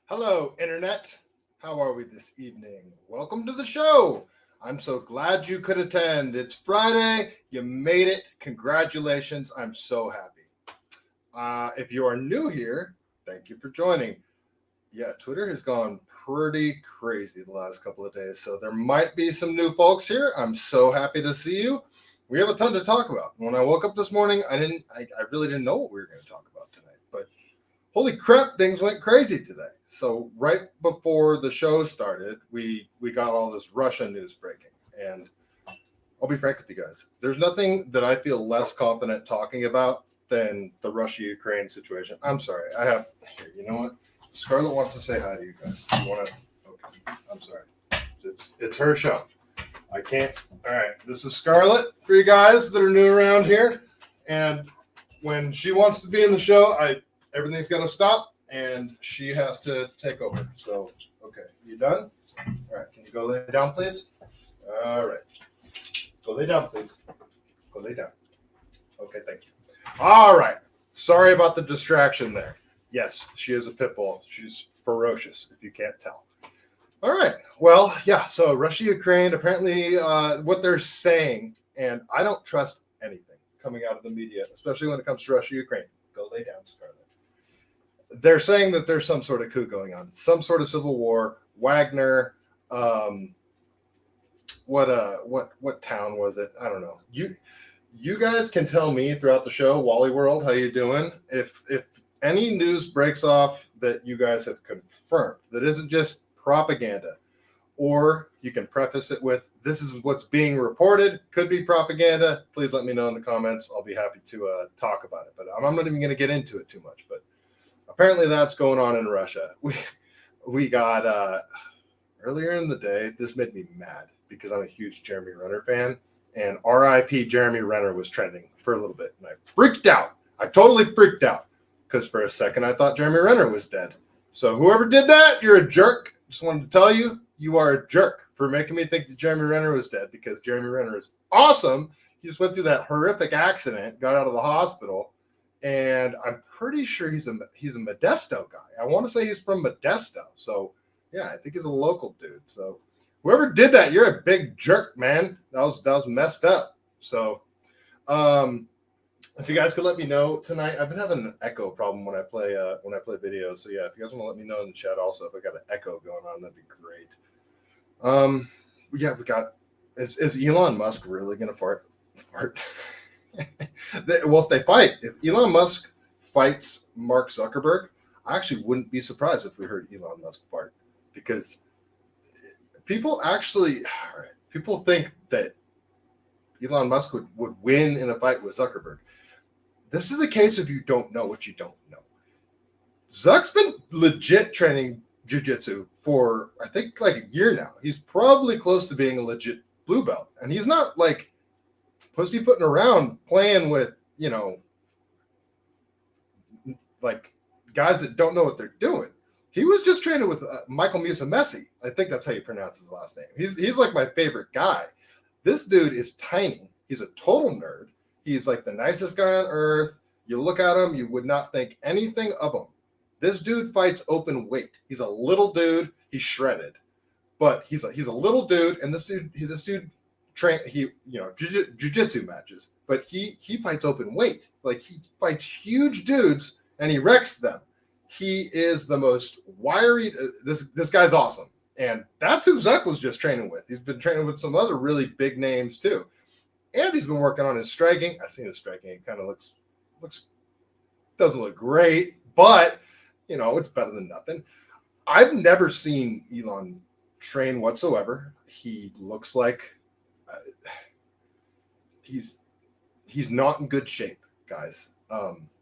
Hello, Internet. How are we this evening? Welcome to the show. I'm so glad you could attend. It's Friday. You made it. Congratulations. I'm so happy. If you are new here, thank you for joining. Yeah, Twitter has gone pretty crazy the last couple of days, so there might be some new folks here. I'm so happy to see you. We have a ton to talk about. When I woke up this morning, I really didn't know what we were going to talk about tonight, but holy crap, things went crazy today. So right before the show started, we got all this Russia news breaking. And I'll be frank with you guys. There's nothing that I feel less confident talking about than the Russia-Ukraine situation. I'm sorry. Here, you know what? Scarlett wants to say hi to you guys. You want to? Okay. I'm sorry. It's her show. I can't. All right. This is Scarlett for you guys that are new around here. And when she wants to be in the show, everything's got to stop, and she has to take over. So, okay, you done? All right, can you go lay down, please? All right. Go lay down, please. Go lay down. Okay, thank you. All right. Sorry about the distraction there. Yes, she is a pit bull. She's ferocious, if you can't tell. All right. Well, yeah, so Russia, Ukraine, apparently what they're saying, and I don't trust anything coming out of the media, especially when it comes to Russia, Ukraine. Go lay down, Scarlett. They're saying that there's some sort of coup going on, some sort of civil war. Wagner, what town was it? I don't know. You guys can tell me throughout the show, Wally World, how you doing? If any news breaks off that you guys have confirmed, that isn't just propaganda, or you can preface it with, this is what's being reported, could be propaganda, please let me know in the comments. I'll be happy to talk about it, but I'm not even going to get into it too much. But apparently that's going on in Russia. We got earlier in the day, this made me mad because I'm a huge Jeremy Renner fan, and RIP Jeremy Renner was trending for a little bit, and I freaked out. I totally freaked out because for a second I thought Jeremy Renner was dead. So whoever did that, you're a jerk. Just wanted to tell you, you are a jerk for making me think that Jeremy Renner was dead, because Jeremy Renner is awesome. He just went through that horrific accident, got out of the hospital, and I'm pretty sure he's a Modesto guy. I want to say he's from Modesto. So yeah, I think he's a local dude. So whoever did that, you're a big jerk, man. That was messed up. So if you guys could let me know tonight, I've been having an echo problem when I play videos. So yeah, if you guys want to let me know in the chat also if I got an echo going on, that'd be great. Yeah, we got. Is Elon Musk really gonna fart? Well, if they fight, if Elon Musk fights Mark Zuckerberg, I actually wouldn't be surprised if we heard Elon Musk fart, because people think that Elon Musk would win in a fight with Zuckerberg. This is a case of you don't know what you don't know. Zuck's been legit training jiu-jitsu for, I think, like a year now. He's probably close to being a legit blue belt. And he's not like pussyfooting around playing with, like guys that don't know what they're doing. He was just training with Michael Musumeci. I think that's how you pronounce his last name. He's like my favorite guy. This dude is tiny. He's a total nerd. He's like the nicest guy on earth. You look at him, you would not think anything of him. This dude fights open weight. He's a little dude. He's shredded, but he's a little dude. And this dude jiu-jitsu matches, but he fights open weight. Like, he fights huge dudes and he wrecks them. He is the most wiry. This guy's awesome. And that's who Zuck was just training with. He's been training with some other really big names too. And he's been working on his striking. I've seen his striking. It kind of doesn't look great, but it's better than nothing. I've never seen Elon train whatsoever. He looks like he's not in good shape, guys.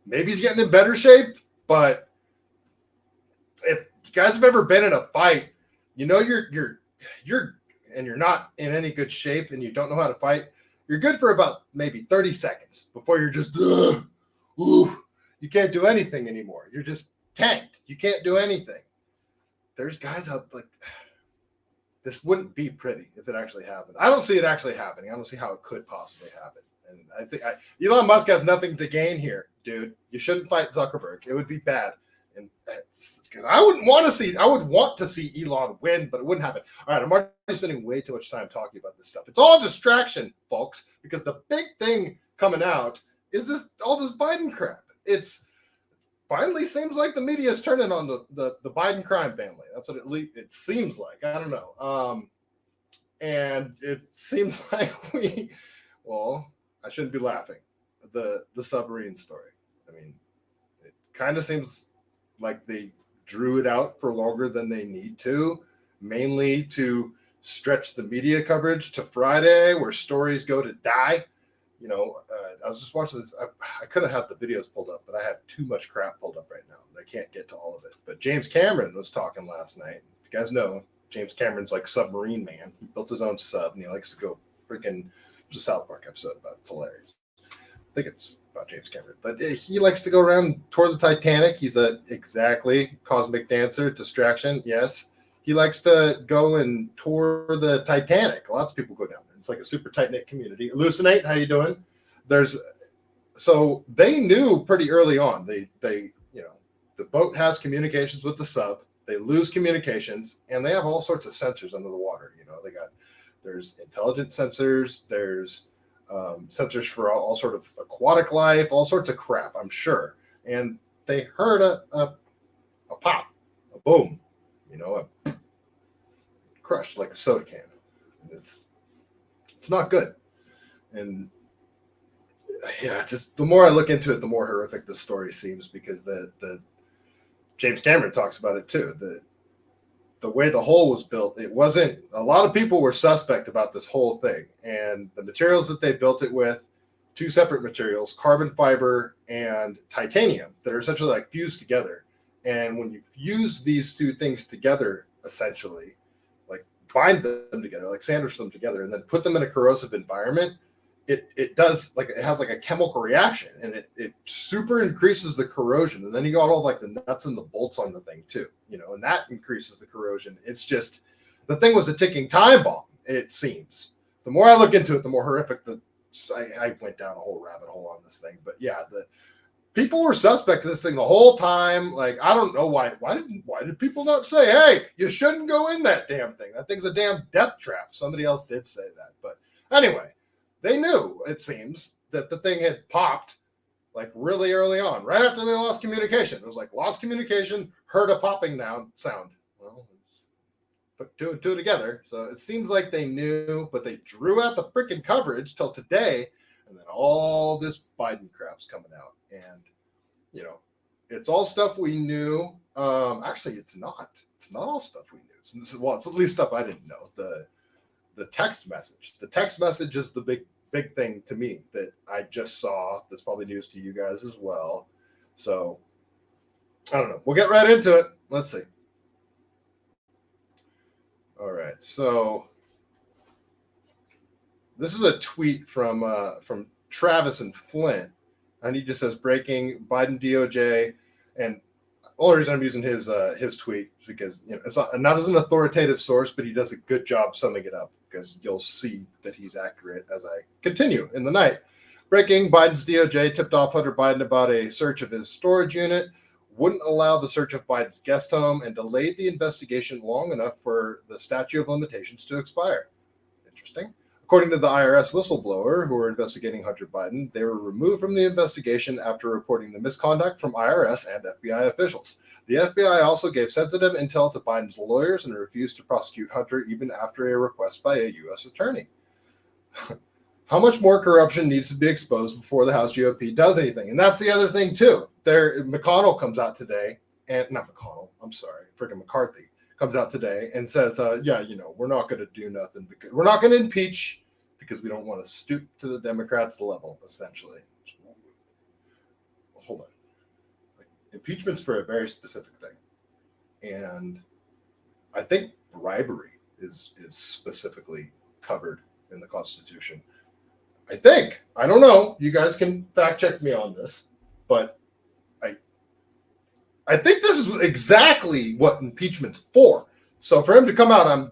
Maybe he's getting in better shape, but if you guys have ever been in a fight, you're not in any good shape and you don't know how to fight, you're good for about maybe 30 seconds before you're just, you can't do anything anymore. You're just tanked. You can't do anything. There's guys out like, this wouldn't be pretty if it actually happened. I don't see it actually happening. I don't see how it could possibly happen. And I think Elon Musk has nothing to gain here, dude. You shouldn't fight Zuckerberg. It would be bad. And because I would want to see Elon win, but it wouldn't happen. All right, I'm already spending way too much time talking about this stuff. It's all distraction, folks, because the big thing coming out is all this Biden crap. It's finally seems like the media is turning on the Biden crime family. That's what it seems like. I don't know. And it seems like I shouldn't be laughing. The submarine story. I mean, it kind of seems like they drew it out for longer than they need to, mainly to stretch the media coverage to Friday, where stories go to die. I was just watching this. I could have had the videos pulled up, but I have too much crap pulled up right now. I can't get to all of it. But James Cameron was talking last night. You guys know James Cameron's like submarine man. He built his own sub, and he likes to go freaking. There's a South Park episode about it. It's hilarious. I think it's about James Cameron, but he likes to go around toward the Titanic. He's exactly cosmic dancer, distraction. Yes, he likes to go and tour the Titanic. Lots of people go down there. It's like a super tight knit community. Hallucinate, how you doing? So they knew pretty early on. They the boat has communications with the sub. They lose communications, and they have all sorts of sensors under the water. There's intelligent sensors. There's sensors for all sort of aquatic life, all sorts of crap, I'm sure. And they heard a pop, a boom, a crushed like a soda can. And it's not good. And yeah, just the more I look into it, the more horrific the story seems, because the James Cameron talks about it too. The way the hull was built, it wasn't, a lot of people were suspect about this whole thing. And the materials that they built it with, two separate materials, carbon fiber and titanium, that are essentially like fused together. And when you fuse these two things together, essentially, like bind them together, like sandwich them together, and then put them in a corrosive environment, it does, like, it has like a chemical reaction, and it super increases the corrosion. And then you got all like the nuts and the bolts on the thing too, and that increases the corrosion. It's just, the thing was a ticking time bomb, it seems. The more I look into it, the more horrific I went down a whole rabbit hole on this thing. But yeah, the people were suspect of this thing the whole time. Like, I don't know why did people not say, hey, you shouldn't go in that damn thing. That thing's a damn death trap. Somebody else did say that. But anyway, they knew, it seems, that the thing had popped like really early on, right after they lost communication. It was like lost communication, heard a popping sound. Well, put two and two together. So it seems like they knew, but they drew out the freaking coverage till today, and then all this Biden crap's coming out. And, it's all stuff we knew. Actually, it's not. It's not all stuff we knew. It's at least stuff I didn't know. The text message. The text message is the big thing to me that I just saw. That's probably news to you guys as well. So I don't know. We'll get right into it. Let's see. All right. So this is a tweet from Travis and Flint, and he just says, breaking Biden DOJ. And the only reason I'm using his tweet is because it's not as an authoritative source, but he does a good job summing it up, because you'll see that he's accurate as I continue in the night. Breaking, Biden's DOJ tipped off Hunter Biden about a search of his storage unit, wouldn't allow the search of Biden's guest home, and delayed the investigation long enough for the statute of limitations to expire. Interesting. According to the IRS whistleblower who were investigating Hunter Biden, they were removed from the investigation after reporting the misconduct from IRS and FBI officials. The FBI also gave sensitive intel to Biden's lawyers and refused to prosecute Hunter even after a request by a U.S. attorney. How much more corruption needs to be exposed before the House GOP does anything? And that's the other thing, too. McConnell comes out today, and not McConnell, I'm sorry, freaking McCarthy comes out today and says, we're not going to do nothing, because we're not going to impeach because we don't want to stoop to the Democrats' level, essentially. Hold on. Impeachment's for a very specific thing. And I think bribery is specifically covered in the Constitution. I think. I don't know. You guys can fact check me on this. But I think this is exactly what impeachment's for. So for him to come out, I'm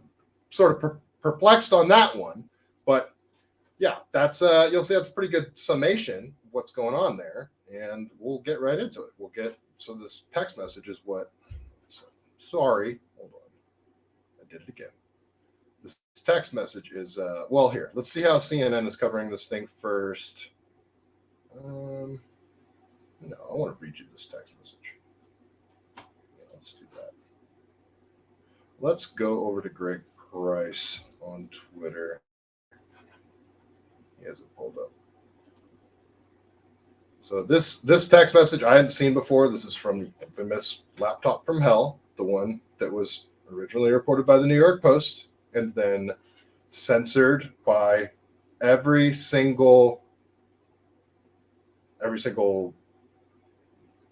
sort of perplexed on that one. But yeah, that's you'll see that's a pretty good summation of what's going on there. And we'll get right into it. We'll get so this text message is what. Sorry, hold on. I did it again. This text message is well, here. Let's see how CNN is covering this thing first. No, I want to read you this text message. Yeah, let's do that. Let's go over to Greg Price on Twitter. He has it pulled up. So this text message I hadn't seen before. This is from the infamous laptop from hell, the one that was originally reported by the New York Post and then censored by every single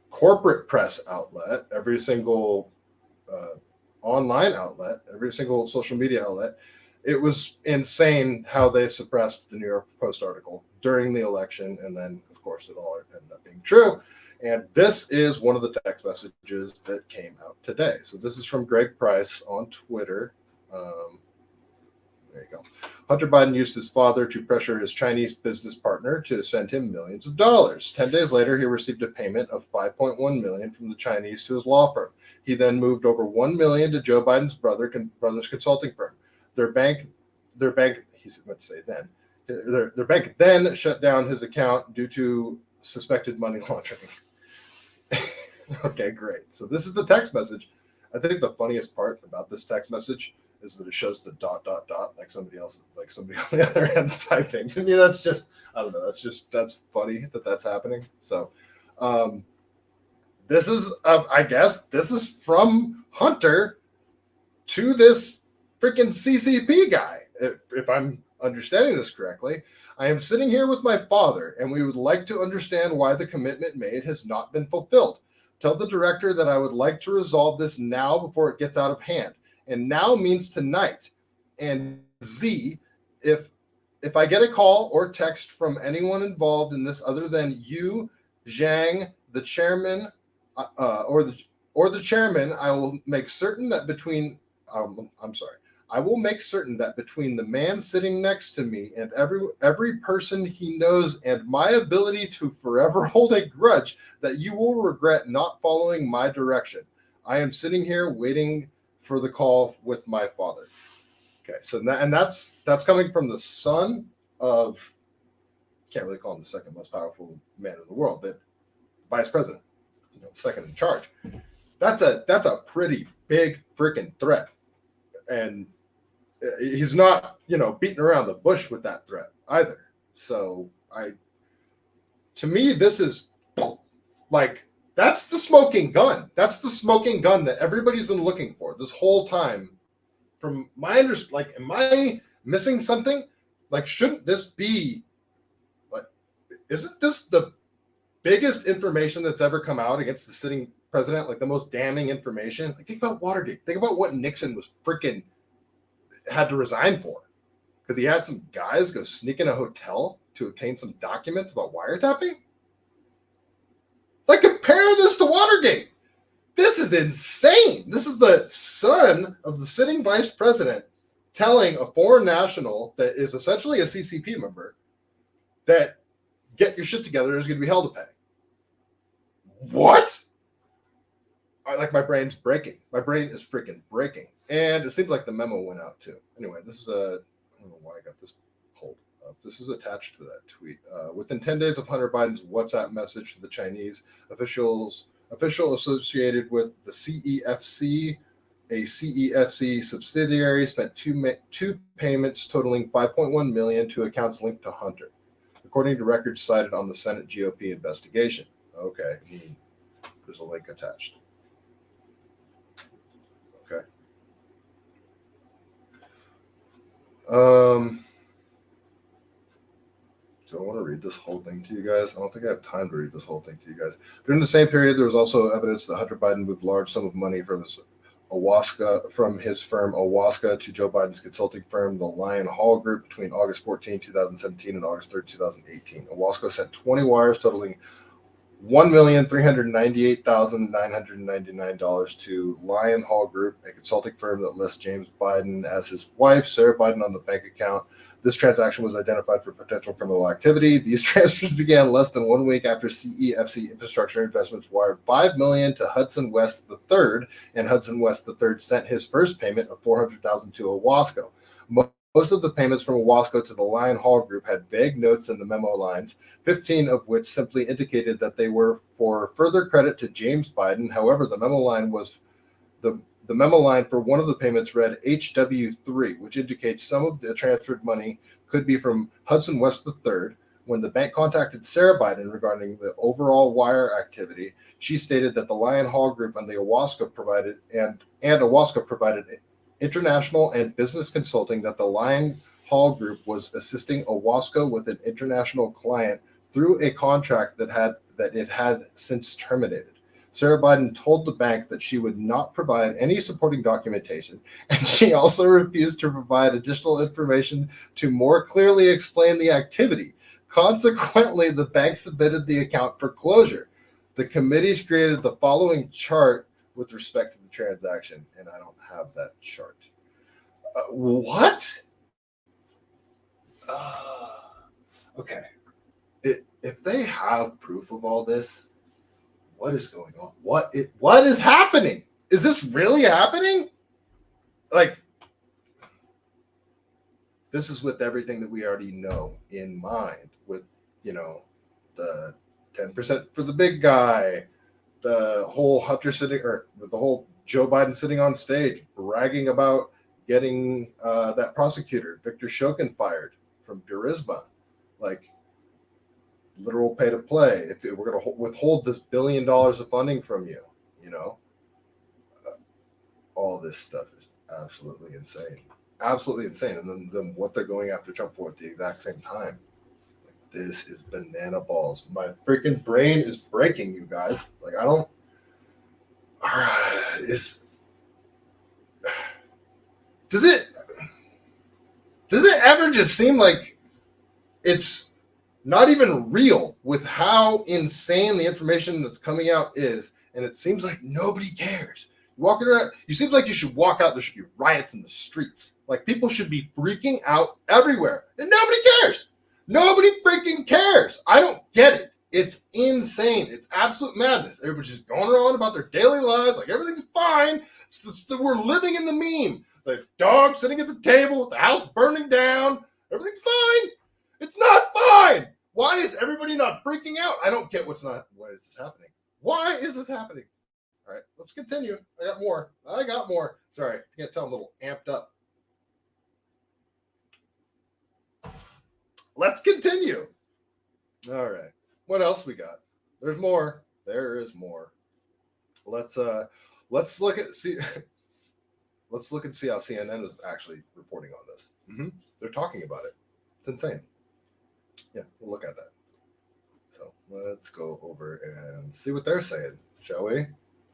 corporate press outlet, every single online outlet, every single social media outlet. It was insane how they suppressed the New York Post article during the election, and then, of course, it all ended up being true. And this is one of the text messages that came out today. So this is from Greg Price on Twitter. There you go. Hunter Biden used his father to pressure his Chinese business partner to send him millions of dollars. 10 days later, he received a payment of $5.1 million from the Chinese to his law firm. He then moved over $1 million to Joe Biden's brother's consulting firm. Their bank, he's meant to say then, their bank then shut down his account due to suspected money laundering. Okay, great. So this is the text message. I think the funniest part about this text message is that it shows the ... like somebody else, like somebody on the other end's typing. To me, that's just, I don't know. That's funny that that's happening. So this is, I guess, this is from Hunter to this freaking CCP guy. If I'm understanding this correctly, I am sitting here with my father, and we would like to understand why the commitment made has not been fulfilled. Tell the director that I would like to resolve this now before it gets out of hand. And now means tonight. And Z, if I get a call or text from anyone involved in this other than you, Zhang, the chairman, or the chairman, I will make certain that between the man sitting next to me and every person he knows and my ability to forever hold a grudge, that you will regret not following my direction. I am sitting here waiting for the call with my father. Okay, so that's coming from the son of, can't really call him the second most powerful man in the world, but vice president, second in charge. That's a pretty big freaking threat, and he's not beating around the bush with that threat either. So to me, this is like, that's the smoking gun. That's the smoking gun that everybody's been looking for this whole time. From my understanding, am I missing something? Like, shouldn't this be, like, isn't this the biggest information that's ever come out against the sitting president? Like, the most damning information? Like, think about Watergate. Think about what Nixon was freaking had to resign for, because he had some guys go sneak in a hotel to obtain some documents about wiretapping. Like, compare this to Watergate. This is insane. This is the son of the sitting vice president telling a foreign national that is essentially a CCP member that get your shit together, is going to be hell to pay. What? My brain's breaking. My brain is freaking breaking. And it seems like the memo went out too. Anyway, this is I don't know why I got this pulled up. This is attached to that tweet. Within 10 days of Hunter Biden's WhatsApp message to the Chinese official associated with the CEFC, a CEFC subsidiary, spent two payments totaling $5.1 million to accounts linked to Hunter, according to records cited on the Senate GOP investigation. Okay, there's a link attached. Okay. So I want to read this whole thing to you guys. I don't think I have time to read this whole thing to you guys. During the same period, there was also evidence that Hunter Biden moved large sum of money from his firm Owaska to Joe Biden's consulting firm, the Lion Hall Group, between August 14, 2017 and August 3, 2018. Owaska sent 20 wires totaling $1,398,999 to Lion Hall Group, a consulting firm that lists James Biden as his wife, Sarah Biden, on the bank account. This transaction was identified for potential criminal activity. These transfers began less than 1 week after CEFC Infrastructure Investments wired $5 million to Hudson West III, and Hudson West III sent his first payment of $400,000 to Owasco. Most of the payments from Owasco to the Lion Hall Group had vague notes in the memo lines, 15 of which simply indicated that they were for further credit to James Biden. However, the memo line for one of the payments read HW3, which indicates some of the transferred money could be from Hudson West III. When the bank contacted Sarah Biden regarding the overall wire activity, she stated that the Lion Hall Group and the Owasco provided international and business consulting, that the Lion Hall Group was assisting Owasco with an international client through a contract that it had since terminated. Sarah Biden told the bank that she would not provide any supporting documentation, and she also refused to provide additional information to more clearly explain the activity. Consequently, the bank submitted the account for closure. The committees created the following chart with respect to the transaction, and I don't have that chart. What? Okay. If they have proof of all this, what is going on? What is happening? Is this really happening? Like, this is with everything that we already know in mind, with, the 10% for the big guy, the whole the whole Joe Biden sitting on stage bragging about getting that prosecutor, Victor Shokin, fired from Burisma, like literal pay to play. If we're going to withhold this $1 billion of funding from you, all this stuff is absolutely insane. Absolutely insane. And then what they're going after Trump for at the exact same time. This is banana balls. My freaking brain is breaking, you guys. Like, I don't. Does it ever just seem like it's not even real with how insane the information that's coming out is, and it seems like nobody cares? Walking around, you seem like you should walk out. There should be riots in the streets. Like, people should be freaking out everywhere, and nobody cares. Nobody freaking cares. I don't get it. It's insane. It's absolute madness. Everybody's just going around about their daily lives like everything's fine. We're living in the meme. The dog sitting at the table, the house burning down. Everything's fine. It's not fine. Why is everybody not freaking out? I don't get why is this happening? Why is this happening? All right, let's continue. I got more. Sorry, I can't tell, I'm a little amped up. Let's continue. All right. What else we got? There's more. There is more. Let's look and see how CNN is actually reporting on this. They're talking about it. It's insane. Yeah, we'll look at that. So let's go over and see what they're saying, shall we?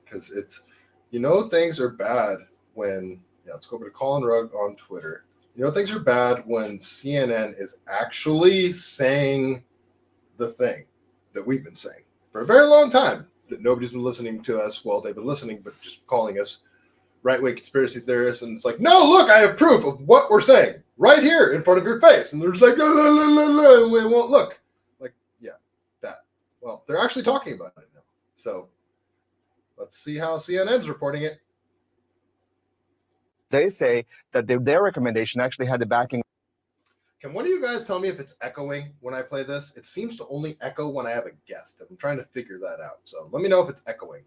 Because it's, things are bad when, let's go over to Colin Rugg on Twitter. Things are bad when CNN is actually saying the thing that we've been saying for a very long time, that nobody's been listening to us. Well, they've been listening, but just calling us right-wing conspiracy theorists. And it's like, no, look, I have proof of what we're saying right here in front of your face. And they're just like, la, la, la, la, and we won't look. Like, yeah, that. Well, they're actually talking about it now. So let's see how CNN's reporting it. They say that their recommendation actually had the backing. Can one of you guys tell me if it's echoing when I play this? It seems to only echo when I have a guest. I'm trying to figure that out. So let me know if it's echoing.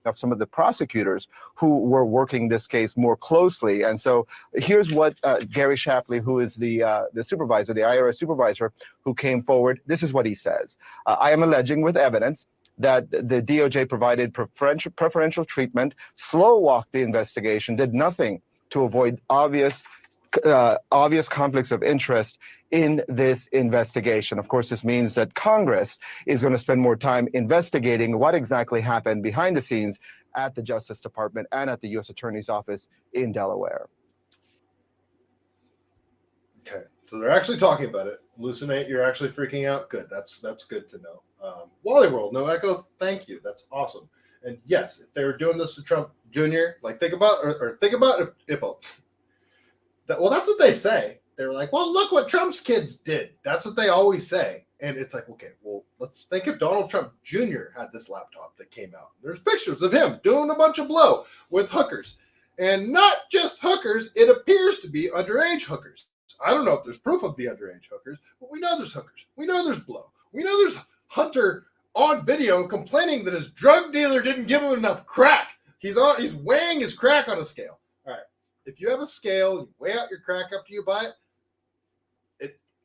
Of some of the prosecutors who were working this case more closely. And so here's what Gary Shapley, who is the supervisor, the IRS supervisor, who came forward. This is what he says. I am alleging with evidence that the DOJ provided preferential treatment, slow-walked the investigation, did nothing to avoid obvious conflicts of interest in this investigation. Of course, this means that Congress is going to spend more time investigating what exactly happened behind the scenes at the Justice Department and at the U.S. Attorney's Office in Delaware. Okay, so they're actually talking about it. Hallucinate, you're actually freaking out? Good, that's good to know. Wally World, no echo. Thank you. That's awesome. And yes, if they were doing this to Trump Jr., like think about if well, that's what they say. They were like, well, look what Trump's kids did. That's what they always say. And it's like, okay, well, let's think if Donald Trump Jr. had this laptop that came out. There's pictures of him doing a bunch of blow with hookers. And not just hookers, it appears to be underage hookers. I don't know if there's proof of the underage hookers, but we know there's hookers. We know there's blow. We know there's Hunter on video complaining that his drug dealer didn't give him enough crack. He's weighing his crack on a scale. All right. If you have a scale, you weigh out your crack after you buy it,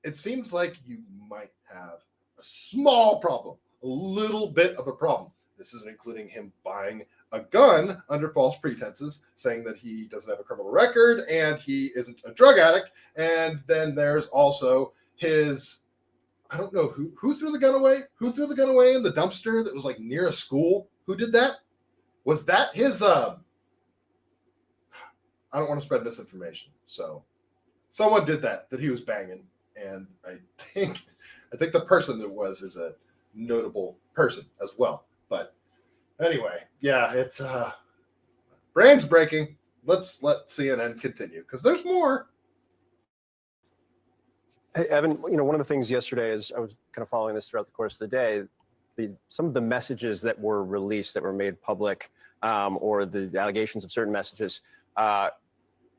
it seems like you might have a small problem, a little bit of a problem. This isn't including him buying a gun under false pretenses, saying that he doesn't have a criminal record and he isn't a drug addict. And then there's also his, I don't know who threw the gun away? Who threw the gun away in the dumpster that was like near a school? Who did that? Was that his, I don't want to spread misinformation. So someone did that he was banging. And I think the person that was is a notable person as well. But anyway, yeah, it's brains breaking. Let's let CNN continue because there's more. Hey, Evan, one of the things yesterday is I was kind of following this throughout the course of the day. Some of the messages that were released that were made public or the allegations of certain messages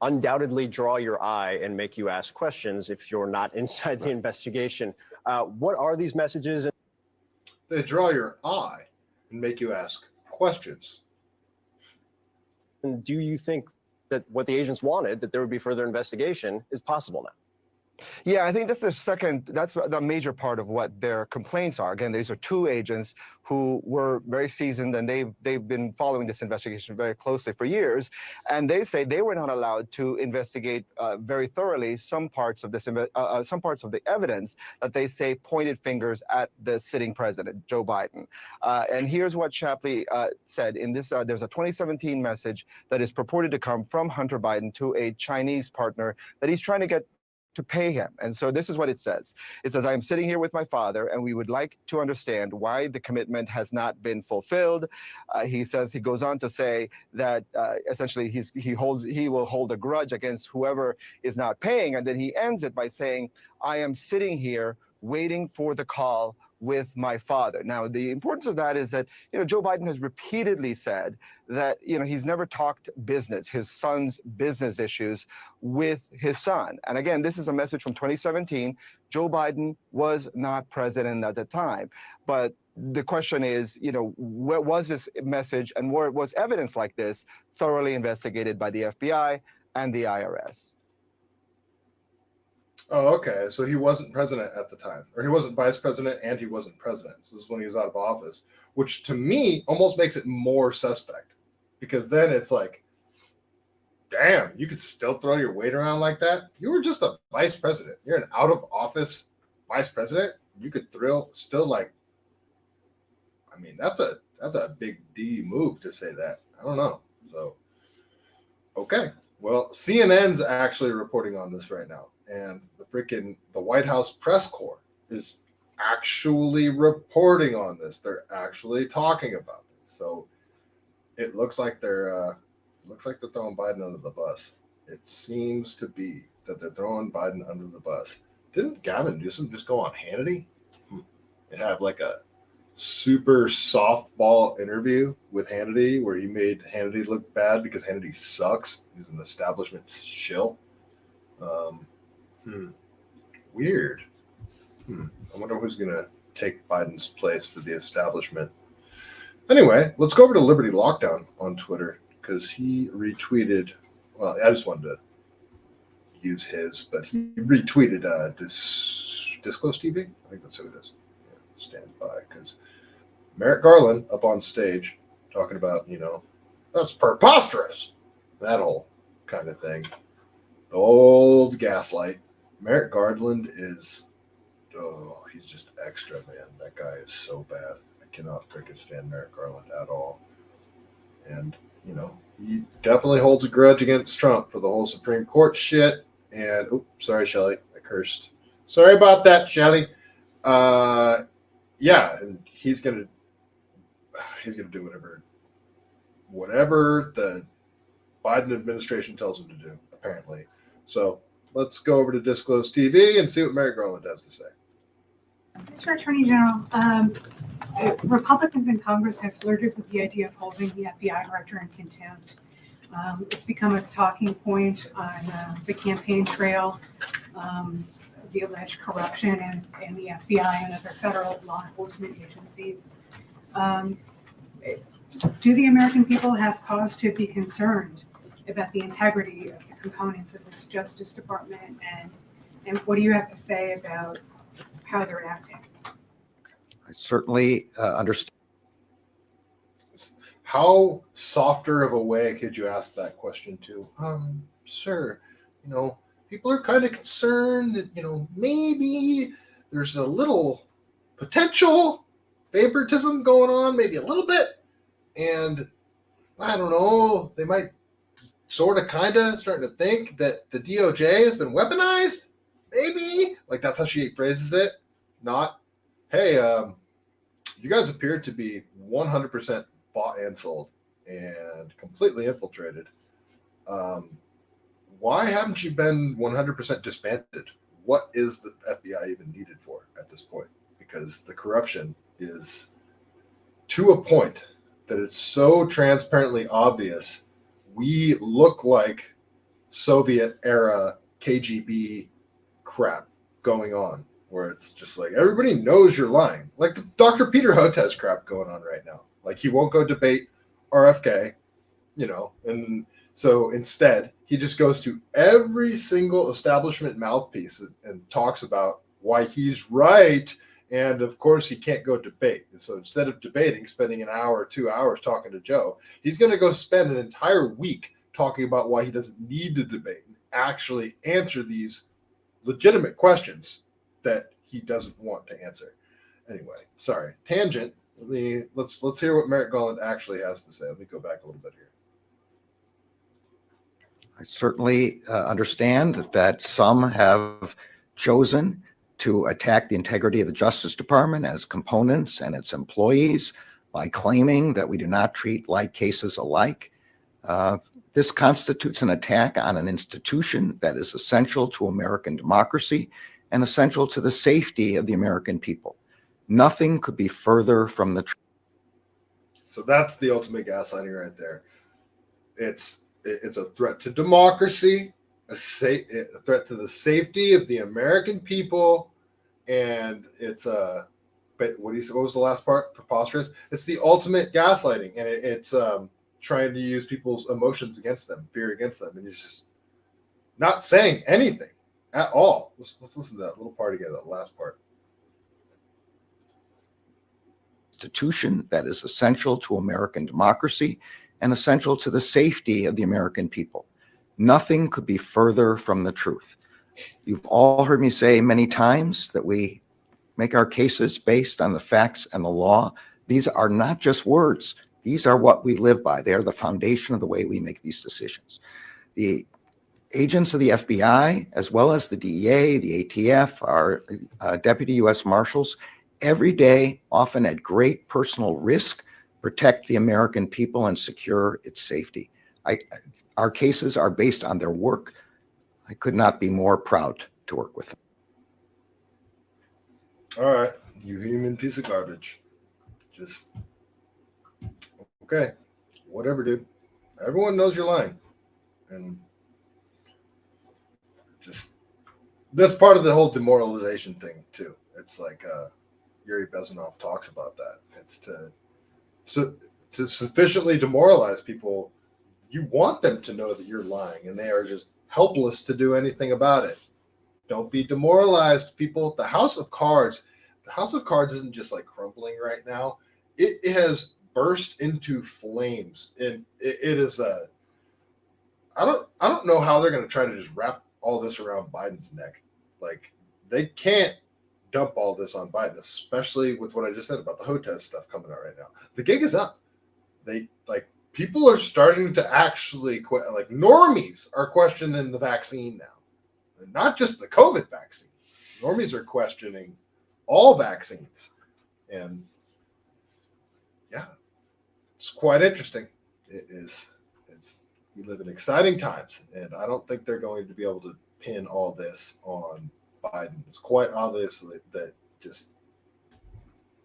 undoubtedly draw your eye and make you ask questions if you're not inside the investigation. What are these messages? They draw your eye and make you ask questions. And do you think that what the agents wanted, that there would be further investigation, is possible now? Yeah, I think that's the major part of what their complaints are. Again, these are two agents who were very seasoned and they've been following this investigation very closely for years. And they say they were not allowed to investigate very thoroughly some parts of the evidence that they say pointed fingers at the sitting president, Joe Biden. And here's what Shapley said in this. There's a 2017 message that is purported to come from Hunter Biden to a Chinese partner that he's trying to get to pay him. And so this is what it says. It says, I am sitting here with my father, and we would like to understand why the commitment has not been fulfilled. He goes on to say that essentially he will hold a grudge against whoever is not paying. And then he ends it by saying, I am sitting here waiting for the call with my father. Now, the importance of that is that, Joe Biden has repeatedly said that, he's never talked business, his son's business issues with his son. And again, this is a message from 2017. Joe Biden was not president at the time. But the question is, where was this message and where was evidence like this thoroughly investigated by the FBI and the IRS? Oh, okay. So he wasn't president at the time, or he wasn't vice president and he wasn't president. So this is when he was out of office, which to me almost makes it more suspect because then it's like, damn, you could still throw your weight around like that. You were just a vice president. You're an out of office vice president. You could still like, I mean, that's a big D move to say that. I don't know. So, okay. Well, CNN's actually reporting on this right now. And the White House press corps is actually reporting on this. They're actually talking about this. So it looks like they're throwing Biden under the bus. It seems to be that they're throwing Biden under the bus. Didn't Gavin Newsom just go on Hannity and have like a super softball interview with Hannity where he made Hannity look bad because Hannity sucks? He's an establishment shill. Weird. I wonder who's going to take Biden's place for the establishment. Anyway, let's go over to Liberty Lockdown on Twitter because he retweeted. Well, I just wanted to use his, but he retweeted Disclose TV. I think that's who it is. Yeah, stand by because Merrick Garland up on stage talking about, that's preposterous. That whole kind of thing. The old gaslight. Merrick Garland is, he's just extra, man. That guy is so bad. I cannot freaking stand Merrick Garland at all. And, he definitely holds a grudge against Trump for the whole Supreme Court shit. And, sorry, Shelly. I cursed. Sorry about that, Shelly. yeah, and he's gonna do whatever the Biden administration tells him to do, apparently. So let's go over to Disclose TV and see what Merrick Garland has to say. Mr. Attorney General, Republicans in Congress have flirted with the idea of holding the FBI director in contempt. It's become a talking point on the campaign trail, the alleged corruption in the FBI and other federal law enforcement agencies. Do the American people have cause to be concerned about the integrity of the components of this Justice Department? And what do you have to say about how they're acting? I certainly understand. How softer of a way could you ask that question to? Sir, people are kind of concerned that, maybe there's a little potential favoritism going on, maybe a little bit. And I don't know, they might sort of kind of starting to think that the DOJ has been weaponized. Maybe, like that's how she phrases it. Not, hey, you guys appear to be 100% bought and sold and completely infiltrated. Why haven't you been 100% disbanded? What is the FBI even needed for at this point? Because the corruption is to a point that it's so transparently obvious. We look like Soviet era KGB crap going on, where it's just like everybody knows you're lying, like the Dr. Peter Hotez crap going on right now. Like he won't go debate RFK, and so instead he just goes to every single establishment mouthpiece and talks about why he's right. And of course he can't go debate. And so instead of debating, spending an hour or 2 hours talking to Joe, he's going to go spend an entire week talking about why he doesn't need to debate and actually answer these legitimate questions that he doesn't want to answer. Anyway, sorry, tangent. Let's hear what Merrick Garland actually has to say. Let me go back a little bit here. I certainly understand that some have chosen to attack the integrity of the Justice Department and its components and its employees by claiming that we do not treat like cases alike. This constitutes an attack on an institution that is essential to American democracy and essential to the safety of the American people. Nothing could be further from the truth. So that's the ultimate gaslighting right there. It's a threat to democracy, a threat to the safety of the American people, and it's what was the last part? Preposterous. It's the ultimate gaslighting, and it's trying to use people's emotions against them, fear against them, and he's just not saying anything at all. Let's listen to that little part again, that last part. Institution that is essential to American democracy and essential to the safety of the American people. Nothing could be further from the truth. You've all heard me say many times that we make our cases based on the facts and the law. These are not just words. These are what we live by. They are the foundation of the way we make these decisions. The agents of the FBI, as well as the DEA, the ATF, our deputy U.S. Marshals, every day, often at great personal risk, protect the American people and secure its safety. Our cases are based on their work. I could not be more proud to work with them. All right, you human piece of garbage. Just, okay, whatever, dude. Everyone knows you're lying. And just, that's part of the whole demoralization thing, too. It's like Yuri Bezmenov talks about that. It's to sufficiently demoralize people. You want them to know that you're lying, and they are just helpless to do anything about it. Don't be demoralized, people. The House of Cards isn't just like crumbling right now. It has burst into flames, and it is I don't know how they're going to try to just wrap all this around Biden's neck. Like, they can't dump all this on Biden, especially with what I just said about the Hotez stuff coming out right now. The gig is up. People are starting to actually quit. Like, normies are questioning the vaccine now, and not just the COVID vaccine. Normies are questioning all vaccines, And yeah, it's quite interesting. It is. We live in exciting times, and I don't think they're going to be able to pin all this on Biden. It's quite obvious that just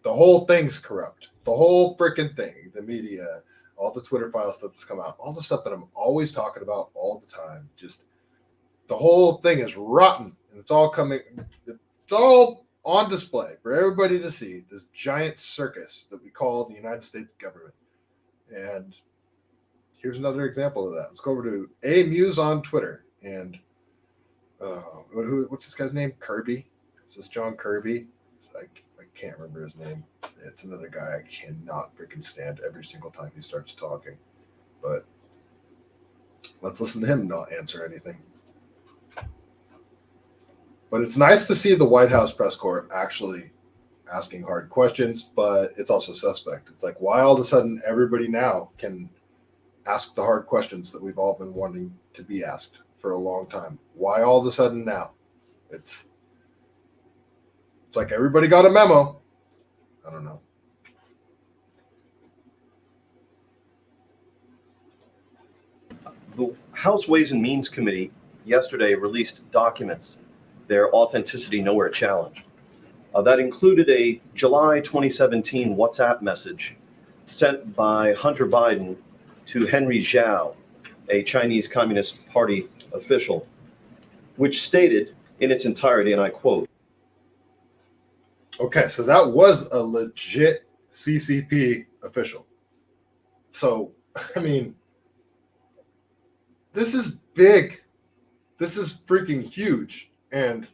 the whole thing's corrupt. The whole freaking thing, the media, all the Twitter file stuff that's come out, all the stuff that I'm always talking about all the time, just the whole thing is rotten, and it's all on display for everybody to see, this giant circus that we call the United States government. And here's another example of that. Let's go over to A Muse on Twitter. And what's this guy's name? Kirby? Is this John Kirby? I can't remember his name. It's another guy I cannot freaking stand every single time he starts talking. But let's listen to him not answer anything. But it's nice to see the White House press corps actually asking hard questions, but it's also suspect. It's like, why all of a sudden everybody now can ask the hard questions that we've all been wanting to be asked for a long time? Why all of a sudden now? It's like everybody got a memo. I don't know. The House Ways and Means Committee yesterday released documents, their authenticity nowhere challenged. That included a July 2017 WhatsApp message sent by Hunter Biden to Henry Zhao, a Chinese Communist Party official, which stated in its entirety, and I quote, okay, so that was a legit CCP official. So, I mean, this is big. This is freaking huge. And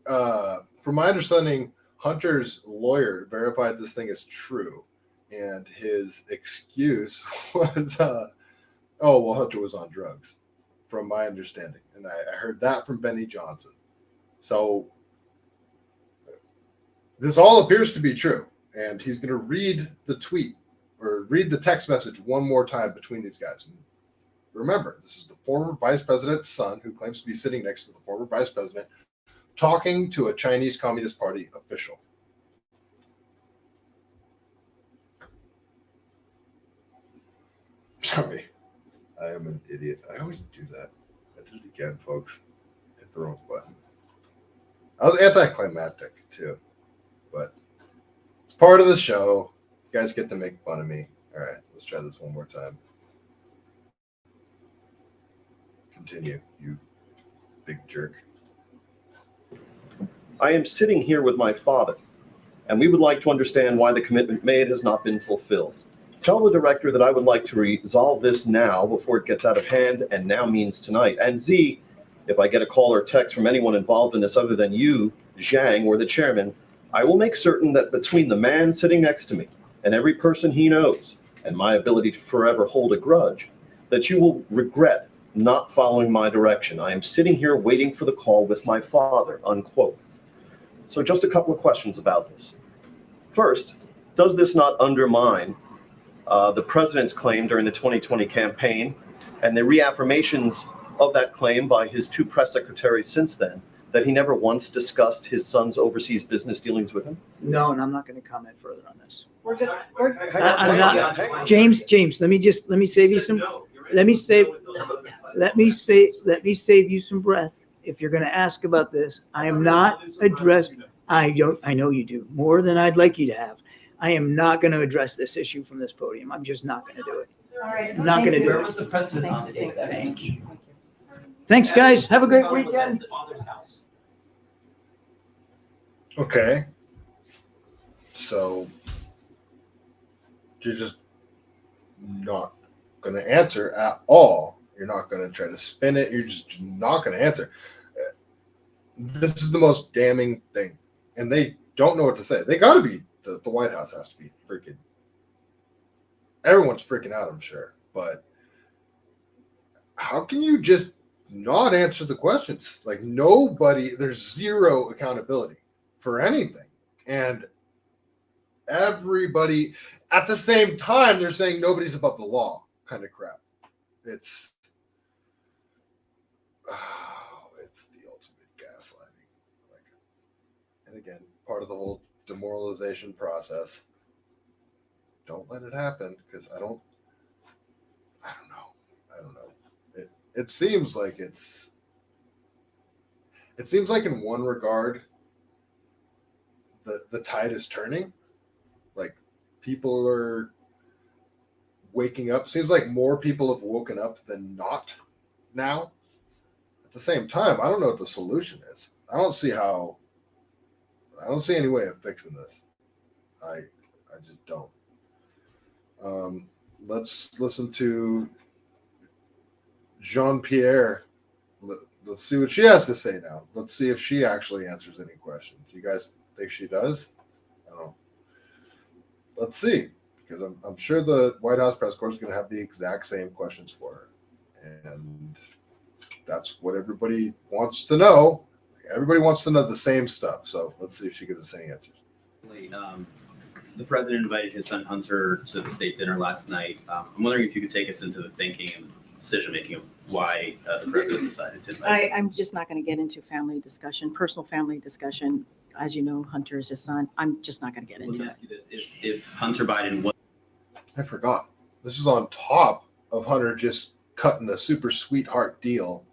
from my understanding, Hunter's lawyer verified this thing as true. And his excuse was, oh, well, Hunter was on drugs, from my understanding. And I heard that from Benny Johnson. So this all appears to be true. And he's going to read the tweet or read the text message one more time between these guys. Remember, this is the former vice president's son who claims to be sitting next to the former vice president talking to a Chinese Communist Party official. Sorry, I am an idiot. I always do that. I did it again, folks. Hit the wrong button. I was anticlimactic, too. But it's part of the show. You guys get to make fun of me. All right, let's try this one more time. Continue, you big jerk. I am sitting here with my father, and we would like to understand why the commitment made has not been fulfilled. Tell the director that I would like to resolve this now before it gets out of hand, and now means tonight. And Z, if I get a call or text from anyone involved in this other than you, Zhang, or the chairman, I will make certain that between the man sitting next to me and every person he knows, and my ability to forever hold a grudge, that you will regret not following my direction. I am sitting here waiting for the call with my father, unquote. So just a couple of questions about this. First, does this not undermine the president's claim during the 2020 campaign and the reaffirmations of that claim by his two press secretaries since then, that he never once discussed his son's overseas business dealings with him? No, and I'm not going to comment further on this. We're good. I'm not, James, let me save you some, let me save you some breath. If you're going to ask about this, I am not addressing, I know you do, more than I'd like you to have. I am not going to address this issue from this podium. I'm just not going to do it. All right. I'm not going to do Where it. was the precedent on the date? Thank you. Thanks, guys. Have a great weekend. Okay. So you're just not going to answer at all. You're not going to try to spin it. You're just not going to answer. This is the most damning thing. And they don't know what to say. They got to be, the White House has to be freaking, everyone's freaking out, I'm sure. But how can you just not answer the questions? Like nobody, there's zero accountability for anything. And everybody, at the same time, they're saying nobody's above the law kind of crap. It's the ultimate gaslighting. And again, part of the whole demoralization process. Don't let it happen, because I don't know. It seems like it seems like in one regard the tide is turning. Like, people are waking up. Seems like more people have woken up than not now. At the same time, I don't know what the solution is. I don't see any way of fixing this. I just don't. Let's listen to Jean-Pierre. Let's see what she has to say now. Let's see if she actually answers any questions. You guys think she does? I don't know. Let's see, because I'm sure the White House press corps is going to have the exact same questions for her. And that's what everybody wants to know. Everybody wants to know the same stuff. So let's see if she gets the same answers. The president invited his son Hunter to the state dinner last night. I'm wondering if you could take us into the thinking and decision making of why the president decided to invite. I'm just not going to get into family discussion, personal family discussion. As you know, Hunter is his son. I'm just not going to get into it. Let me ask you this: if Hunter Biden was, I forgot. This is on top of Hunter just cutting a super sweetheart deal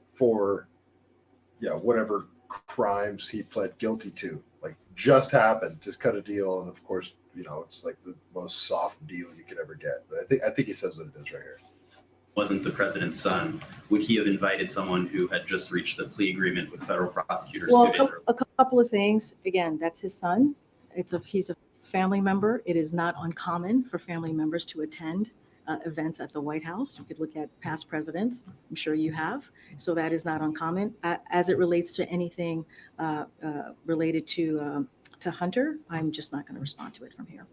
for, whatever crimes he pled guilty to. Like, just happened. Just cut a deal, and of course, it's like the most soft deal you could ever get. But I think he says what it is right here. wasn't the president's son, would he have invited someone who had just reached a plea agreement with federal prosecutors Well, 2 days earlier? a couple of things. Again, that's his son. He's a family member. It is not uncommon for family members to attend events at the White House. You could look at past presidents. I'm sure you have. So that is not uncommon. As it relates to anything related to Hunter, I'm just not going to respond to it from here.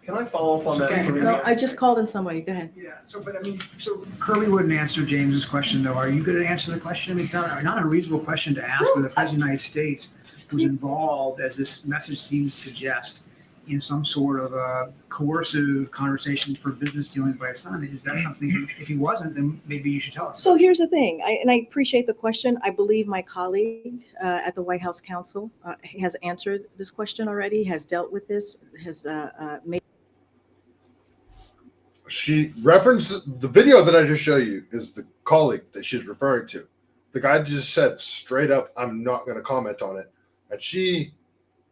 Can I follow up on that? Okay. No, I just called in somebody. Go ahead. Yeah, so Curly wouldn't answer James's question, though. Are you going to answer the question? I mean, not a reasonable question to ask for the President of the United States who's involved, as this message seems to suggest, in some sort of a coercive conversation for business dealings by his son. Is that something, if he wasn't, then maybe you should tell us. So here's the thing, and I appreciate the question. I believe my colleague at the White House Counsel has answered this question already, has dealt with this, has made. She referenced the video that I just showed you is the colleague that she's referring to. The guy just said straight up, I'm not going to comment on it. And she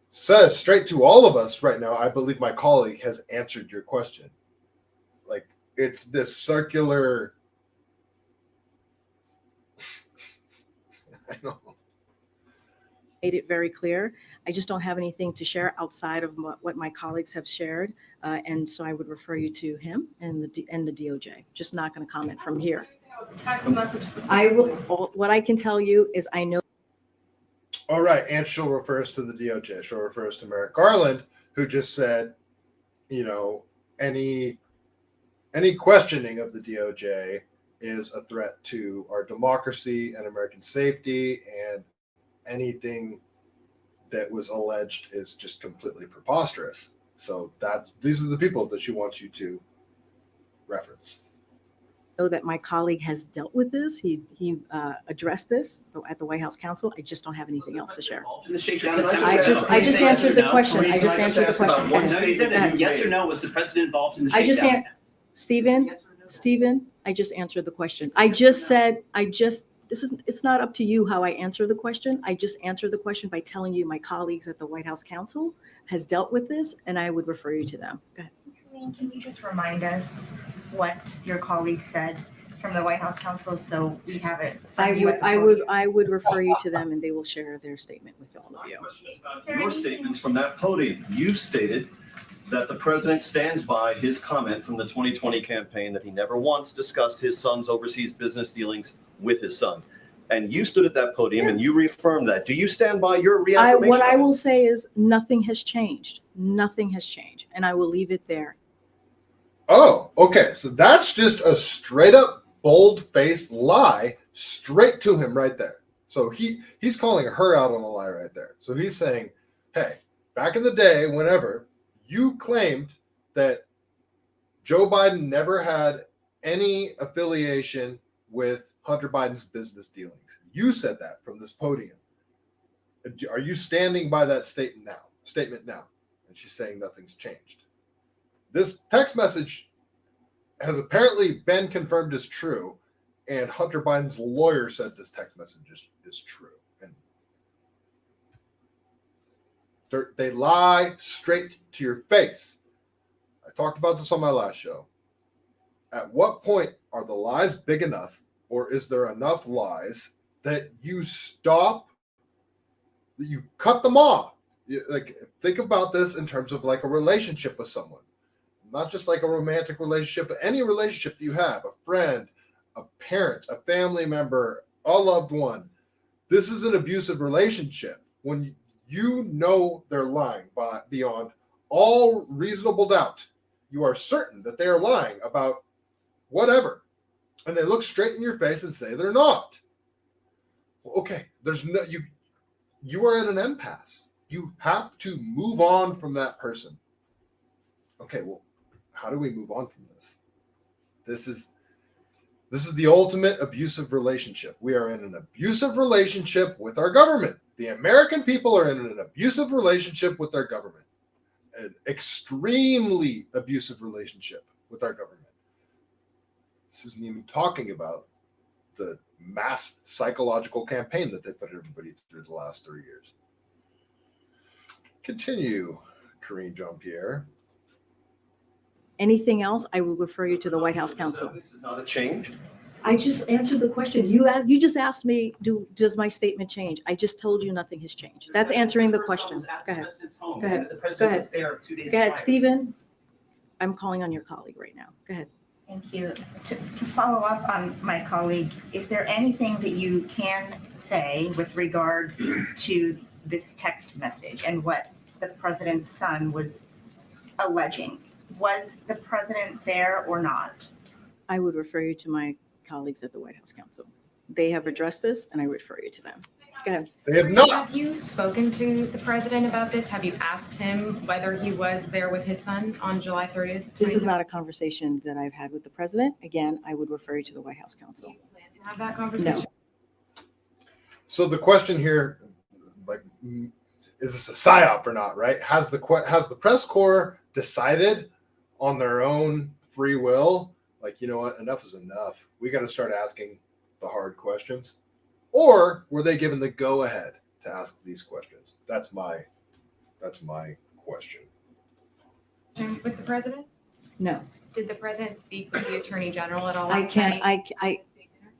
says straight to all of us right now, I believe my colleague has answered your question. Like, it's this circular. I don't know. Made it very clear. I just don't have anything to share outside of what my colleagues have shared. And so I would refer you to him and the DOJ. Just not going to comment from here. Text message. I will. What I can tell you is I know. All right, and she'll refer us to the DOJ. She'll refer us to Merrick Garland, who just said, any questioning of the DOJ is a threat to our democracy and American safety, and anything that was alleged is just completely preposterous. So these are the people that she wants you to reference. Know that my colleague has dealt with this. He addressed this at the White House Counsel. I just don't have anything else to share. I just answered the question. I just answered the question. Yes or no, was the president involved in the shakedown attempt? Stephen, I just answered the question. It's not up to you how I answer the question. I just answered the question by telling you my colleagues at the White House Counsel has dealt with this, and I would refer you to them. Go ahead. Can you just remind us what your colleague said from the White House Counsel so we have it? I would refer you to them, and they will share their statement with all of you. Your statements from that podium. You've stated that the president stands by his comment from the 2020 campaign that he never once discussed his son's overseas business dealings with his son. And you stood at that podium and you reaffirmed that. Do you stand by your reaffirmation? What I will say is nothing has changed. Nothing has changed. And I will leave it there. Oh, okay. So that's just a straight up bold-faced lie straight to him right there. So he's calling her out on a lie right there. So he's saying, hey, back in the day, whenever you claimed that Joe Biden never had any affiliation with Hunter Biden's business dealings. You said that from this podium. Are you standing by that statement now? And she's saying nothing's changed. This text message has apparently been confirmed as true, and Hunter Biden's lawyer said this text message is true. And they lie straight to your face. I talked about this on my last show. At what point are the lies big enough, or is there enough lies that you stop, that you cut them off? Like, think about this in terms of like a relationship with someone, not just like a romantic relationship, but any relationship that you have, a friend, a parent, a family member, a loved one. This is an abusive relationship when you know they're lying beyond all reasonable doubt. You are certain that they are lying about whatever, and they look straight in your face and say they're not. Well, okay, there's no, you are at an impasse. You have to move on from that person. Okay, well, how do we move on from this? This is the ultimate abusive relationship. We are in an abusive relationship with our government. The American people are in an abusive relationship with their government. An extremely abusive relationship with our government. This isn't even talking about the mass psychological campaign that they put everybody through the last 3 years. Continue, Karine Jean-Pierre. Anything else, I will refer you to the White House counsel. This is not a change. I just answered the question. You just asked me, does my statement change? I just told you nothing has changed. That's answering the question. Go ahead. Go ahead. The president was there 2 days Go ahead, prior. Stephen. I'm calling on your colleague right now. Go ahead. Thank you. To follow up on my colleague, is there anything that you can say with regard to this text message and what the president's son was alleging? Was the president there or not? I would refer you to my colleagues at the White House counsel. They have addressed this, and I refer you to them. Go ahead. They have not. Have you spoken to the president about this? Have you asked him whether he was there with his son on July 30th? This is not a conversation that I've had with the president. Again, I would refer you to the White House counsel. Do you plan to have that conversation? No. So the question here, like, is this a psyop or not? Right? Has the press corps decided on their own free will, like, you know what, enough is enough? We got to start asking the hard questions, or were they given the go ahead to ask these questions? That's my question. With the president? No. Did the president speak with the attorney general at all I last can't. night?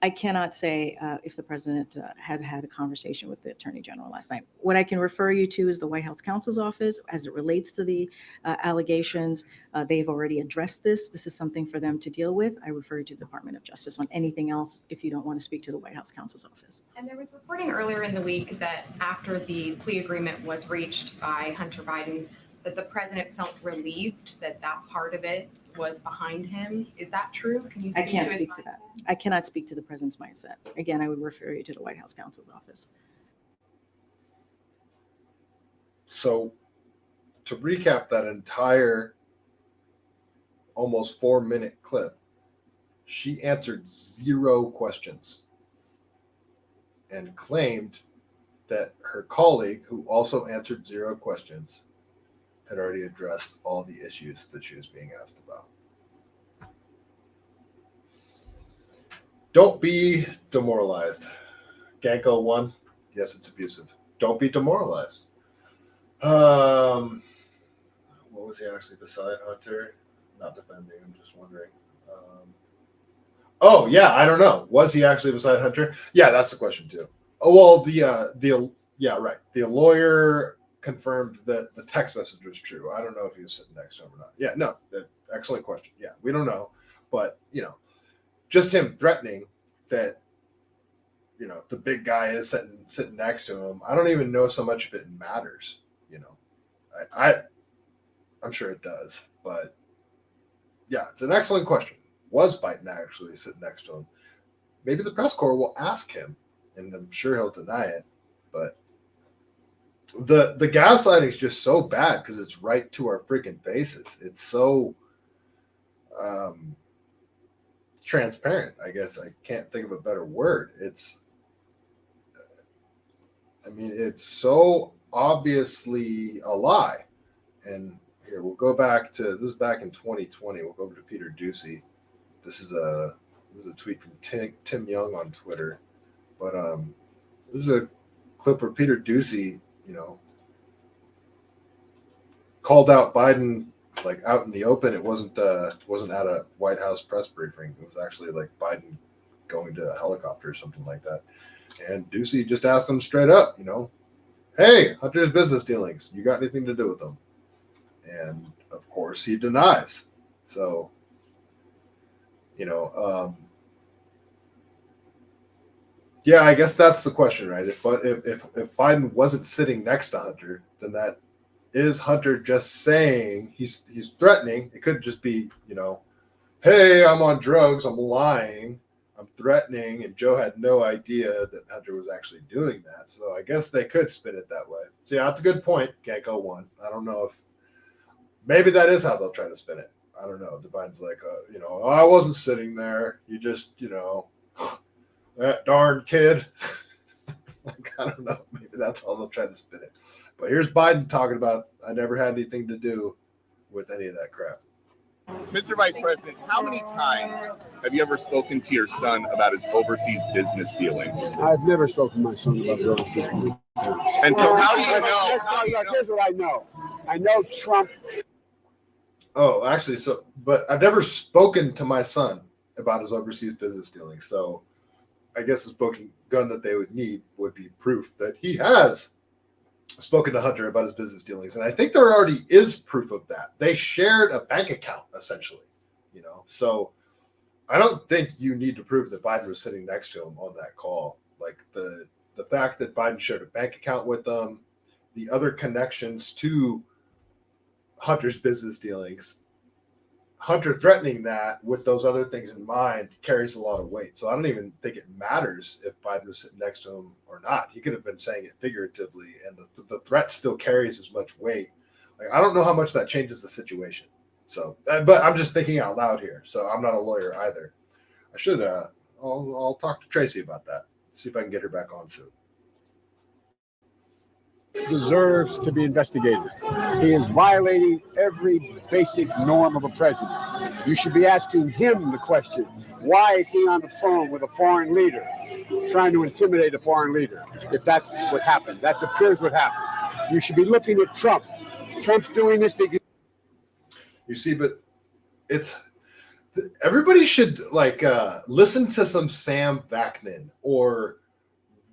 I cannot say if the president had a conversation with the attorney general last night. What I can refer you to is the White House counsel's office as it relates to the allegations. They've already addressed this. This is something for them to deal with. I refer you to the Department of Justice on anything else if you don't want to speak to the White House counsel's office. And there was reporting earlier in the week that after the plea agreement was reached by Hunter Biden, that the president felt relieved that that part of it was behind him. Is that true? Can you speak I can't to his speak to that. I cannot speak to the president's mindset. Again, I would refer you to the White House counsel's office. So to recap that entire almost 4-minute clip, she answered 0 questions and claimed that her colleague, who also answered 0 questions, had already addressed all the issues that she was being asked about. Don't be demoralized. Ganko 1, yes, it's abusive. Don't be demoralized. What was he actually beside Hunter? Not defending, I'm just wondering. Oh, yeah, I don't know. Was he actually beside Hunter? Yeah, that's the question too. Oh, well, yeah, right. The lawyer confirmed that the text message was true. I don't know if he was sitting next to him or not. Yeah, no, excellent question. Yeah, we don't know. But, just him threatening that, the big guy is sitting next to him. I don't even know so much if it matters, I'm sure it does. But, yeah, it's an excellent question. Was Biden actually sitting next to him? Maybe the press corps will ask him, and I'm sure he'll deny it. But the gaslighting is just so bad because it's right to our freaking faces. It's so transparent. I guess I can't think of a better word. I mean, it's so obviously a lie. And here, we'll go back to, this is back in 2020. We'll go over to Peter Ducey. This is a tweet from Tim Young on Twitter. But this is a clip where Peter Ducey, called out Biden like out in the open. It wasn't at a White House press briefing. It was actually like Biden going to a helicopter or something like that. And Ducey just asked him straight up, hey, Hunter's business dealings, you got anything to do with them? And of course he denies. So, yeah, I guess that's the question, right? If Biden wasn't sitting next to Hunter, then that is Hunter just saying he's threatening. It could just be, hey, I'm on drugs, I'm lying, I'm threatening, and Joe had no idea that Hunter was actually doing that. So I guess they could spin it that way. So yeah, that's a good point, Gecko One. I don't know if maybe that is how they'll try to spin it. I don't know. The Biden's like, I wasn't sitting there. You just, that darn kid. Like, I don't know. Maybe that's how they'll try to spin it. But here's Biden talking about, I never had anything to do with any of that crap. Mr. Vice President, how many times have you ever spoken to your son about his overseas business dealings? I've never spoken to my son about his overseas business dealings. And so how do you know? Here's what I know. I know Trump. Oh, actually, but I've never spoken to my son about his overseas business dealings. So I guess the smoking gun that they would need would be proof that he has spoken to Hunter about his business dealings. And I think there already is proof of that. They shared a bank account, essentially, So I don't think you need to prove that Biden was sitting next to him on that call. Like the fact that Biden shared a bank account with them, the other connections to Hunter's business dealings, Hunter threatening that with those other things in mind carries a lot of weight. So I don't even think it matters if Biden was sitting next to him or not. He could have been saying it figuratively, and the threat still carries as much weight. Like, I don't know how much that changes the situation. So, but I'm just thinking out loud here. So I'm not a lawyer either. I should, I'll talk to Tracy about that. See if I can get her back on soon. Deserves to be investigated. He is violating every basic norm of a president. You should be asking him the question, why is he on the phone with a foreign leader, trying to intimidate a foreign leader, if that's what happened? That appears what happened. You should be looking at Trump. Trump's doing this because... You see, but everybody should listen to some Sam Vaknin or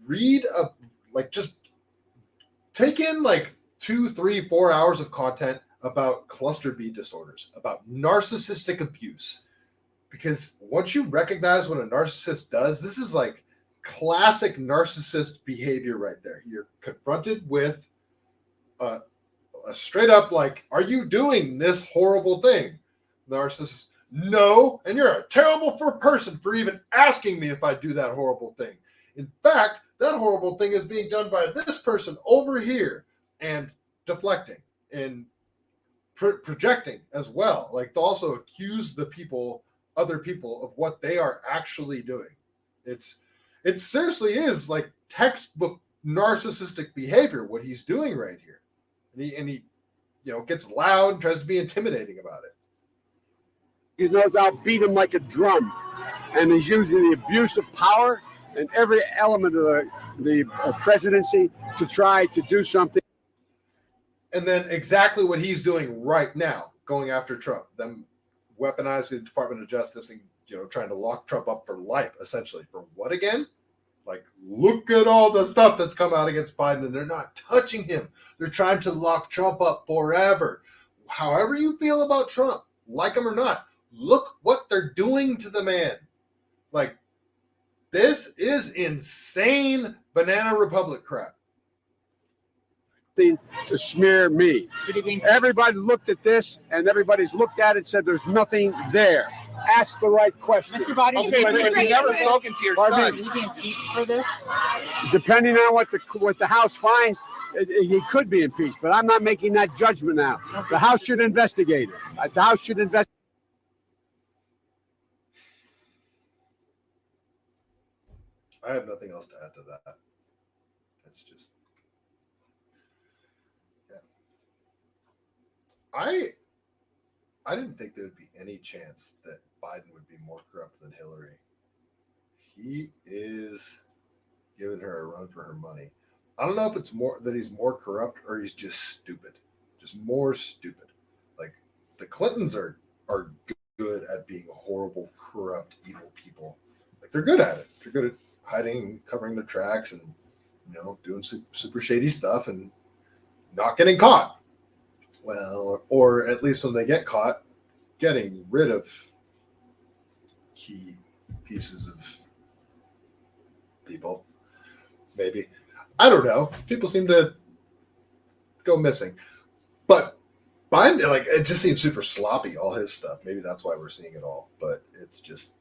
read just take in 2, 3, 4 hours of content about cluster B disorders, about narcissistic abuse. Because once you recognize what a narcissist does, this is like classic narcissist behavior right there. You're confronted with a straight up are you doing this horrible thing? Narcissist, no, and you're a terrible person for even asking me if I do that horrible thing. In fact, that horrible thing is being done by this person over here, and deflecting and projecting as well. They'll also accuse other people of what they are actually doing. It seriously is textbook narcissistic behavior, what he's doing right here. And he gets loud and tries to be intimidating about it. He knows I'll beat him like a drum, and he's using the abuse of power and every element of the presidency to try to do something. And then exactly what he's doing right now, going after Trump, them weaponizing the Department of Justice and trying to lock Trump up for life, essentially. For what again? Look at all the stuff that's come out against Biden, and they're not touching him. They're trying to lock Trump up forever. However you feel about Trump, like him or not, look what they're doing to the man. This is insane banana republic crap. To smear me. Everybody looked at this, and everybody's looked at it and said there's nothing there. Ask the right question. Mr. Biden, okay, but you've never spoken to your son. Will he be impeached for this? Depending on what the House finds, he could be impeached, but I'm not making that judgment now. Okay. The House should investigate it. The House should investigate. I have nothing else to add to that. It's just I didn't think there would be any chance that Biden would be more corrupt than Hillary. He is giving her a run for her money. I don't know if it's more that he's more corrupt or he's just stupid, just more stupid. Like the Clintons are good at being horrible, corrupt, evil people. Like they're good at it. They're good at hiding and covering their tracks and doing super shady stuff and not getting caught. Well, or at least when they get caught, getting rid of key pieces of people. Maybe. I don't know. People seem to go missing. But Biden, like, it just seems super sloppy, all his stuff. Maybe that's why we're seeing it all. But it's just,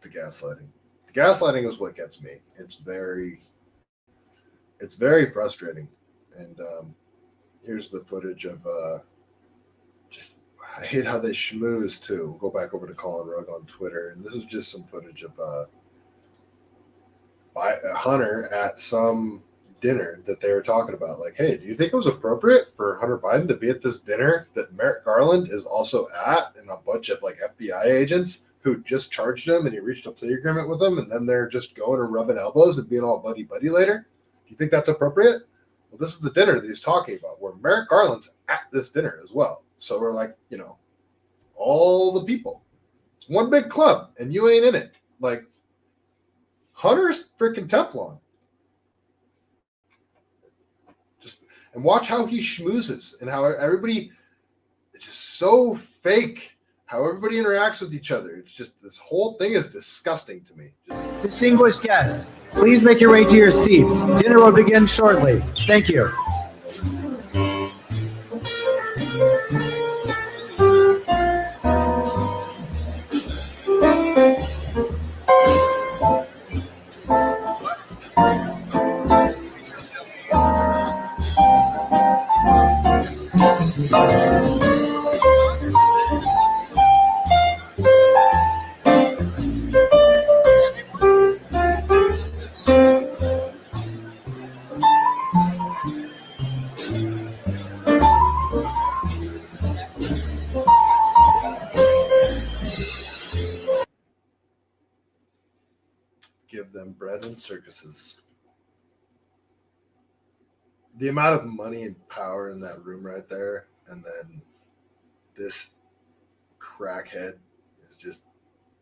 the gaslighting. The gaslighting is what gets me. It's very frustrating. And here's the footage of I hate how they schmooze too. Go back over to Colin Rugg on Twitter, and this is just some footage of Hunter at some dinner that they were talking about. Like, hey, do you think it was appropriate for Hunter Biden to be at this dinner that Merrick Garland is also at, and a bunch of like FBI agents who just charged him and he reached a plea agreement with them, and then they're just going and rubbing elbows and being all buddy-buddy later? Do you think that's appropriate? Well, this is the dinner that he's talking about, where Merrick Garland's at this dinner as well. So we're like, all the people. It's one big club, and you ain't in it. Like, Hunter's freaking Teflon. And watch how he schmoozes and how everybody, it's just so fake how everybody interacts with each other. It's just, this whole thing is disgusting to me. Distinguished guests, please make your way to your seats. Dinner will begin shortly. Thank you. Give them bread and circuses. The amount of money and power in that room right there, and then this crackhead is just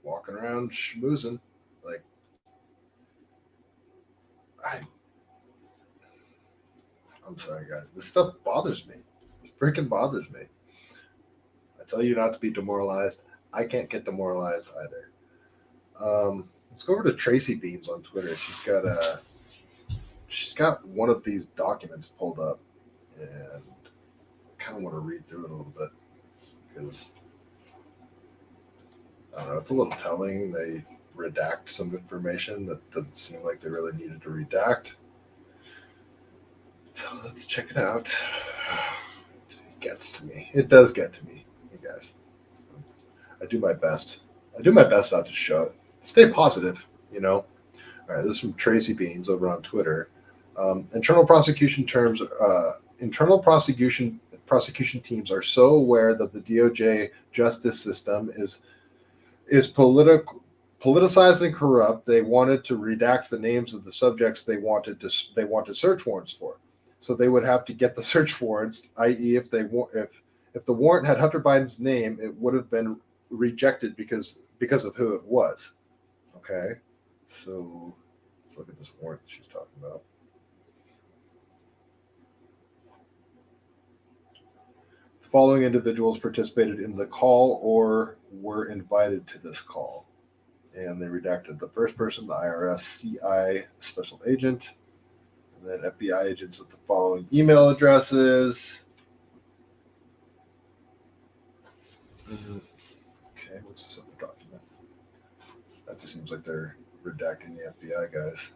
walking around schmoozing. Like, I'm sorry, guys. This stuff bothers me. It freaking bothers me. I tell you not to be demoralized. I can't get demoralized either. Let's go over to Tracy Beans on Twitter. She's got one of these documents pulled up, and I kind of want to read through it a little bit because I don't know, it's a little telling. They redact some information that doesn't seem like they really needed to redact. So let's check it out. It gets to me. It does get to me, you guys. I do my best. I do my best not to show it. Stay positive, All right, this is from Tracy Beans over on Twitter. Internal prosecution teams are so aware that the DOJ justice system is politicized and corrupt. They wanted to redact the names of the subjects they wanted search warrants for. So they would have to get the search warrants, i.e., if the warrant had Hunter Biden's name, it would have been rejected because of who it was. Okay, so let's look at this warrant she's talking about. The following individuals participated in the call or were invited to this call. And they redacted the first person, the IRS CI special agent, and then FBI agents with the following email addresses. Okay, what's this other document? That just seems like they're redacting the FBI guys.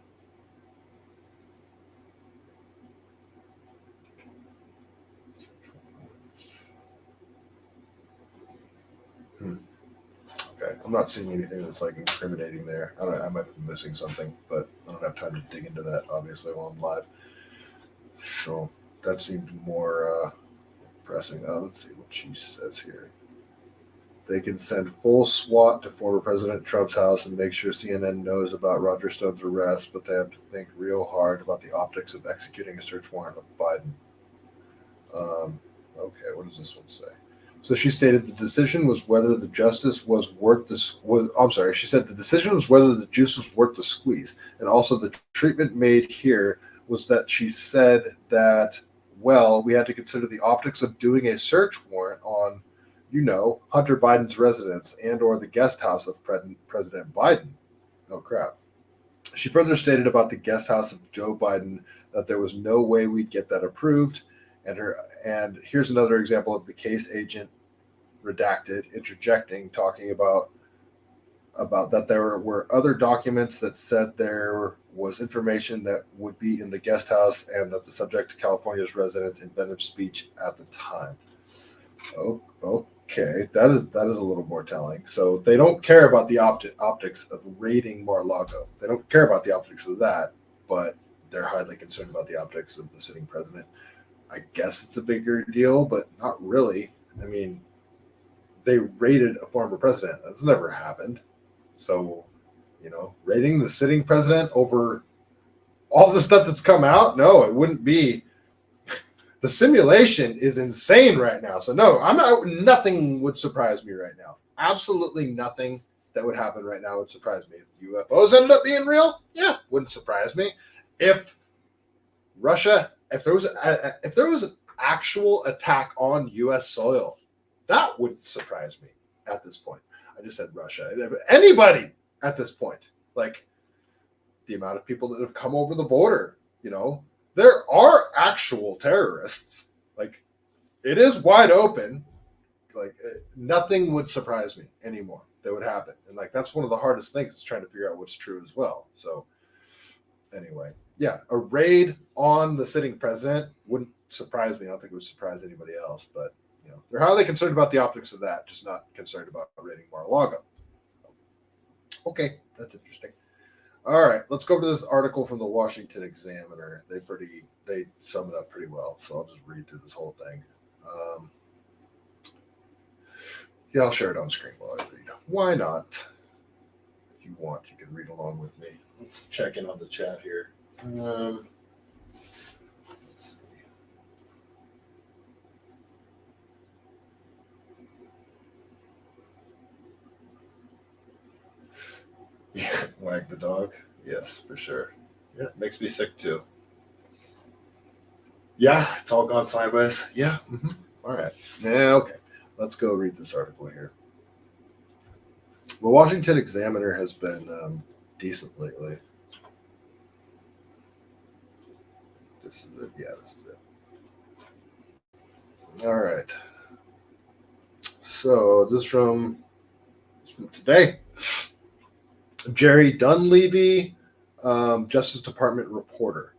Okay, I'm not seeing anything that's like incriminating there. I might be missing something, but I don't have time to dig into that obviously while I'm live. So that seemed more pressing. Let's see what she says here. They can send full SWAT to former President Trump's house and make sure CNN knows about Roger Stone's arrest, but they have to think real hard about the optics of executing a search warrant of Biden. Okay, what does this one say? So she stated the decision was whether the justice was worth the. She said the decision was whether the juice was worth the squeeze, and also the treatment made here was that she said that, well, we had to consider the optics of doing a search warrant on, Hunter Biden's residence and or the guest house of President Biden. Oh, crap. She further stated about the guest house of Joe Biden that there was no way we'd get that approved. And here's another example of the case agent redacted, interjecting, talking about that there were other documents that said there was information that would be in the guest house and that the subject to California's residents' inventive speech at the time. Oh, okay, that is a little more telling. So they don't care about the optics of raiding Mar-a-Lago. They don't care about the optics of that, but they're highly concerned about the optics of the sitting president. I guess it's a bigger deal, but not really. I mean, they raided a former president. That's never happened. So, raiding the sitting president over all the stuff that's come out? No, it wouldn't be. The simulation is insane right now. So no, nothing would surprise me right now. Absolutely nothing that would happen right now would surprise me. If UFOs ended up being real, yeah, wouldn't surprise me. If there was an actual attack on U.S. soil, that wouldn't surprise me at this point. I just said Russia. Anybody at this point, like the amount of people that have come over the border, there are actual terrorists. Like, it is wide open. Like, nothing would surprise me anymore that would happen. And that's one of the hardest things is trying to figure out what's true as well. So anyway, yeah, a raid on the sitting president wouldn't surprise me. I don't think it would surprise anybody else, but they're highly concerned about the optics of that, just not concerned about raiding Mar-a-Lago. Okay, that's interesting. All right, let's go to this article from the Washington Examiner. They sum it up pretty well, so I'll just read through this whole thing. I'll share it on screen while I read. Why not? If you want, you can read along with me. Let's check in on the chat here. Let's see. Yeah, wag the dog. Yes, for sure. Yeah, it makes me sick too. Yeah, it's all gone sideways. Yeah. Mm-hmm. All right. Yeah, okay. Let's go read this article here. The Washington Examiner has been decent lately. This is it. Yeah, this is it. All right. So this is from today. Jerry Dunleavy, Justice Department reporter.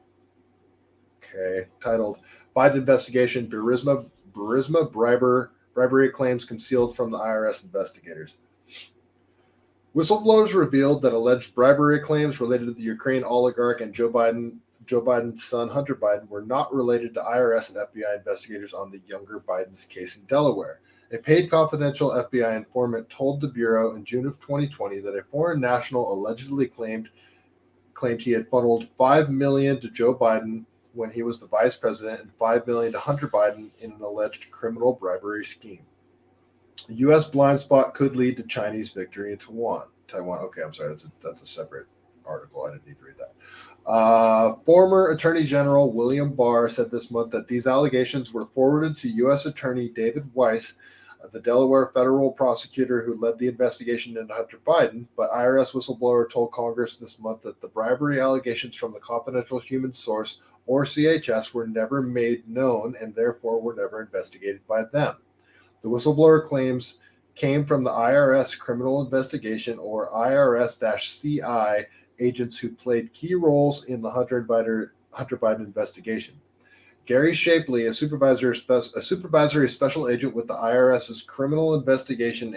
Okay, titled Biden Investigation, Burisma bribery claims concealed from the IRS investigators. Whistleblowers revealed that alleged bribery claims related to the Ukraine oligarch and Joe Biden's son, Hunter Biden, were not related to IRS and FBI investigators on the younger Biden's case in Delaware. A paid confidential FBI informant told the Bureau in June of 2020 that a foreign national allegedly claimed he had funneled $5 million to Joe Biden when he was the vice president and $5 million to Hunter Biden in an alleged criminal bribery scheme. The U.S. blind spot could lead to Chinese victory in Taiwan. Okay, I'm sorry, that's a separate article. I didn't need to read that. Former Attorney General William Barr said this month that these allegations were forwarded to U.S. Attorney David Weiss, the Delaware federal prosecutor who led the investigation into Hunter Biden, but IRS whistleblower told Congress this month that the bribery allegations from the confidential human source, or CHS, were never made known and therefore were never investigated by them. The whistleblower claims came from the IRS criminal investigation, or IRS-CI, agents who played key roles in the Hunter Biden investigation. Gary Shapley, a supervisory special agent with the IRS's criminal investigation,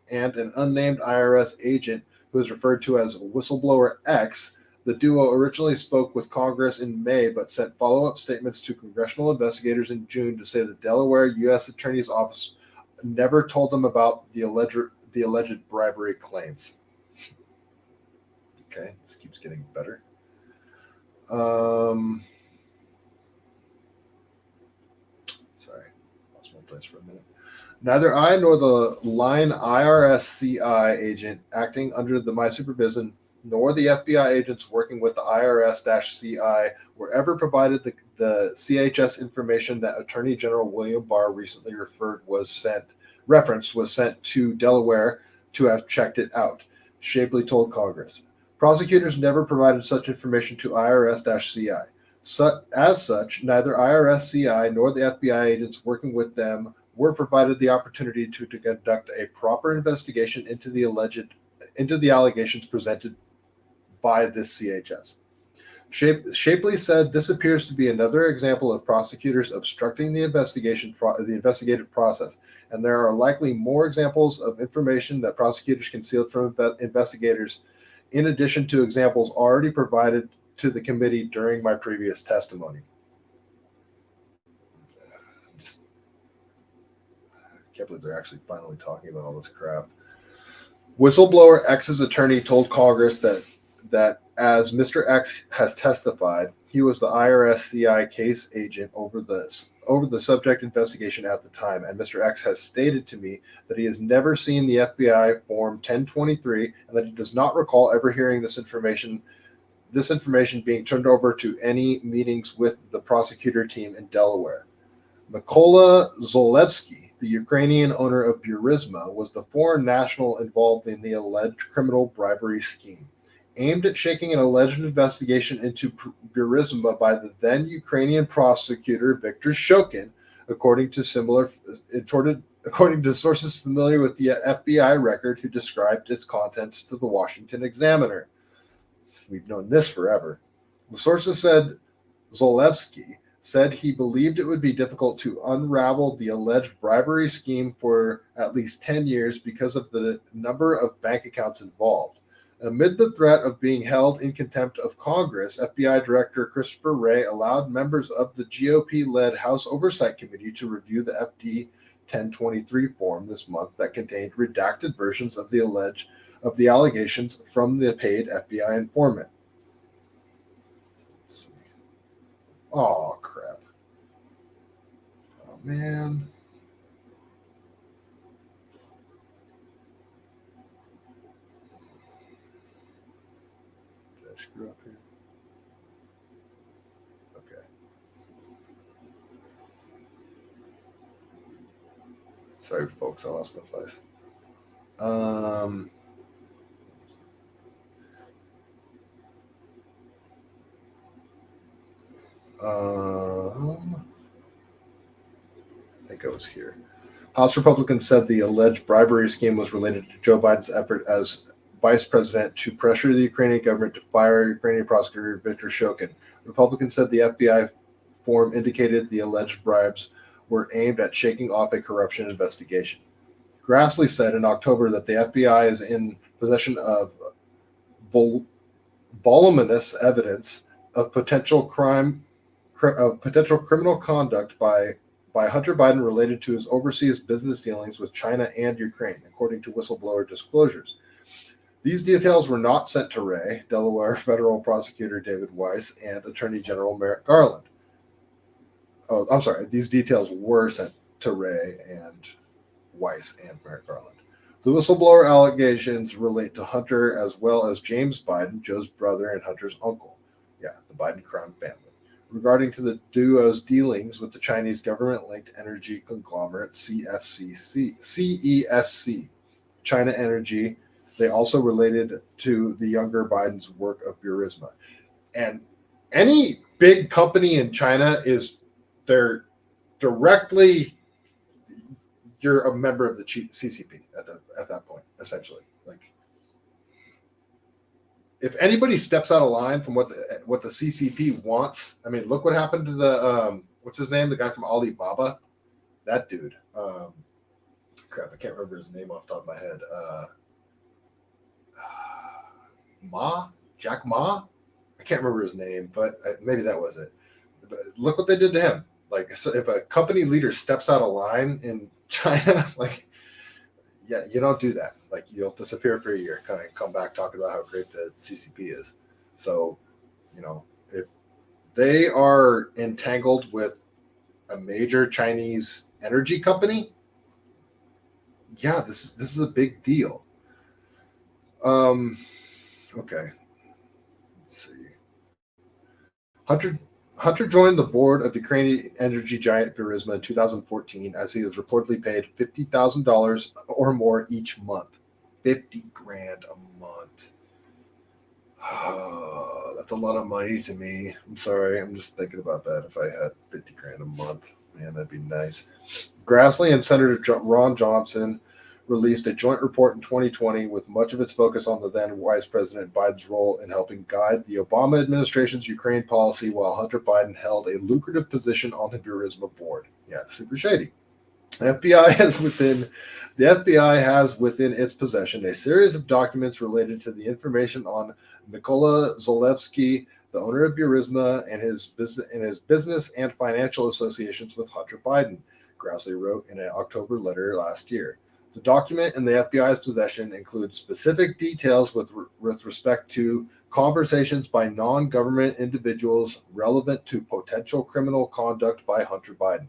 and an unnamed IRS agent who is referred to as Whistleblower X, The duo originally spoke with Congress in May, but sent follow-up statements to congressional investigators in June to say the Delaware U.S. Attorney's Office never told them about the alleged bribery claims. Okay, this keeps getting better. Sorry, lost my place for a minute. Neither I nor the line IRS CI agent acting under my supervision nor the FBI agents working with the IRS-CI were ever provided the CHS information that Attorney General William Barr recently referenced was sent to Delaware to have checked it out, Shapley told Congress. Prosecutors never provided such information to IRS-CI. As such, neither IRS-CI nor the FBI agents working with them were provided the opportunity to conduct a proper investigation into the allegations presented by this CHS. Shapley said this appears to be another example of prosecutors obstructing the investigative process, and there are likely more examples of information that prosecutors concealed from investigators, in addition to examples already provided to the committee during my previous testimony. I can't believe they're actually finally talking about all this crap. Whistleblower X's attorney told Congress that as Mr. X has testified, he was the IRS-CI case agent over the subject investigation at the time, and Mr. X has stated to me that he has never seen the FBI Form 1023 and that he does not recall ever hearing this information being turned over to any meetings with the prosecutor team in Delaware. Mykola Zolevsky, the Ukrainian owner of Burisma, was the foreign national involved in the alleged criminal bribery scheme, aimed at shaking an alleged investigation into Burisma by the then Ukrainian prosecutor Viktor Shokin, according to sources familiar with the FBI record who described its contents to the Washington Examiner. We've known this forever. The sources said Zolevsky said he believed it would be difficult to unravel the alleged bribery scheme for at least 10 years because of the number of bank accounts involved. Amid the threat of being held in contempt of Congress, FBI Director Christopher Wray allowed members of the GOP-led House Oversight Committee to review the FD 1023 form this month that contained redacted versions of the allegations from the paid FBI informant. Let's see. Oh, crap. Oh, man. Screw up here. Okay. Sorry, folks, I lost my place. I think I was here. House Republicans said the alleged bribery scheme was related to Joe Biden's effort as vice president to pressure the Ukrainian government to fire Ukrainian prosecutor Viktor Shokin. Republicans said the FBI form indicated the alleged bribes were aimed at shaking off a corruption investigation. Grassley said in October that the FBI is in possession of voluminous evidence of potential criminal conduct by Hunter Biden related to his overseas business dealings with China and Ukraine, according to whistleblower disclosures. These details were not sent to Wray, Delaware federal prosecutor David Weiss, and Attorney General Merrick Garland. Oh, I'm sorry. These details were sent to Wray and Weiss and Merrick Garland. The whistleblower allegations relate to Hunter as well as James Biden, Joe's brother and Hunter's uncle. Yeah, the Biden crime family. Regarding to the duo's dealings with the Chinese government-linked energy conglomerate CEFC, China Energy. They also related to the younger Biden's work of Burisma. And any big company in China you're a member of the CCP at that point, essentially. Like, if anybody steps out of line from what the CCP wants, I mean, look what happened to the what's his name, the guy from Alibaba, that dude. Crap, I can't remember his name off the top of my head. Jack Ma. I can't remember his name, but maybe that was it. But look what they did to him. Like, so if a company leader steps out of line in China, like, yeah, you don't do that. Like, you'll disappear for a year, kind of come back talking about how great the CCP is. So, if they are entangled with a major Chinese energy company, yeah, this is a big deal. Okay. Let's see. Hunter joined the board of Ukrainian energy giant Burisma in 2014 as he was reportedly paid $50,000 or more each month. 50 grand a month. Oh, that's a lot of money to me. I'm sorry. I'm just thinking about that. If I had 50 grand a month, man, that'd be nice. Grassley and Senator Ron Johnson released a joint report in 2020 with much of its focus on the then Vice President Biden's role in helping guide the Obama administration's Ukraine policy while Hunter Biden held a lucrative position on the Burisma board. Yeah, super shady. The FBI has within its possession a series of documents related to the information on Mykola Zalewski, the owner of Burisma, and his business and financial associations with Hunter Biden, Grassley wrote in an October letter last year. The document in the FBI's possession includes specific details with respect to conversations by non-government individuals relevant to potential criminal conduct by Hunter Biden.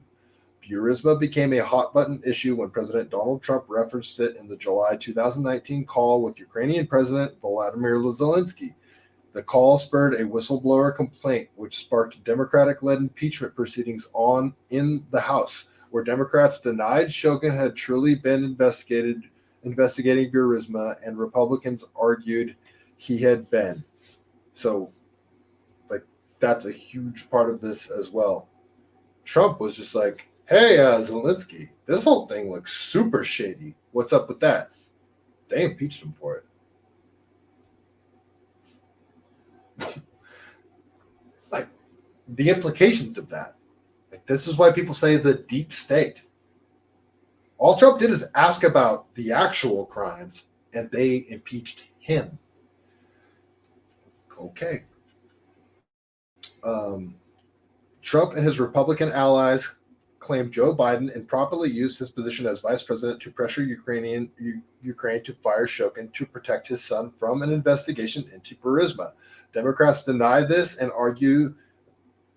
Burisma became a hot-button issue when President Donald Trump referenced it in the July 2019 call with Ukrainian President Volodymyr Zelensky. The call spurred a whistleblower complaint, which sparked Democratic-led impeachment proceedings in the House, where Democrats denied Shokin had truly been investigating Burisma, and Republicans argued he had been. So, like, that's a huge part of this as well. Trump was just like, hey, Zelensky, this whole thing looks super shady. What's up with that? They impeached him for it. Like, the implications of that. This is why people say the deep state. All Trump did is ask about the actual crimes, and they impeached him. Okay. Trump and his Republican allies claimed Joe Biden improperly used his position as vice president to pressure Ukraine to fire Shokin to protect his son from an investigation into Burisma. Democrats deny this and argue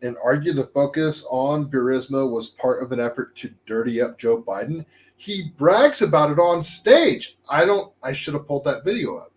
the focus on Burisma was part of an effort to dirty up Joe Biden. He brags about it on stage. I should have pulled that video up.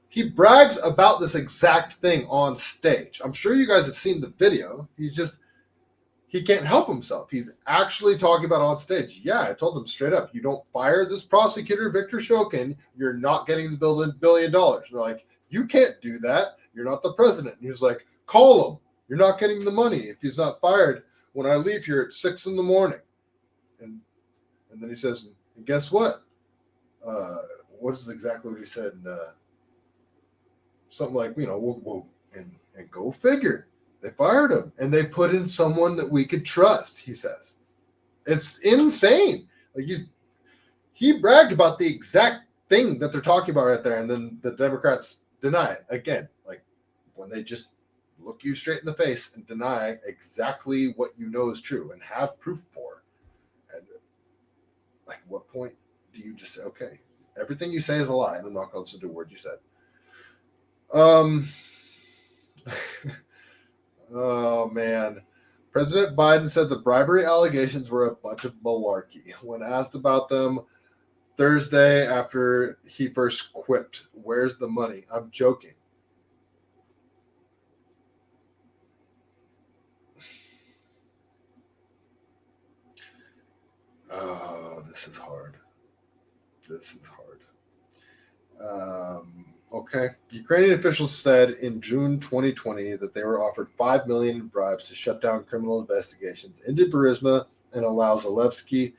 He brags about this exact thing on stage. I'm sure you guys have seen the video. He can't help himself. He's actually talking about on stage. Yeah, I told him straight up, you don't fire this prosecutor, Victor Shokin, you're not getting the $1 billion. They're like, you can't do that. You're not the president. And he's like, call him. You're not getting the money if he's not fired when I leave here at 6 a.m. And then he says, and guess what? What is exactly what he said? Something like, we'll and go figure. They fired him and they put in someone that we could trust, he says. It's insane. Like he bragged about the exact thing that they're talking about right there, and then the Democrats deny it again. Like when they just look you straight in the face and deny exactly what you know is true and have proof for. And like, at what point do you just say, okay, everything you say is a lie, and I'm not going to listen to a word you said? Oh man. President Biden said the bribery allegations were a bunch of malarkey. When asked about them Thursday after he first quipped, "Where's the money? I'm joking." Oh, this is hard. This is hard. Okay. Ukrainian officials said in June 2020 that they were offered $5 million in bribes to shut down criminal investigations into Burisma and allow Zalewski,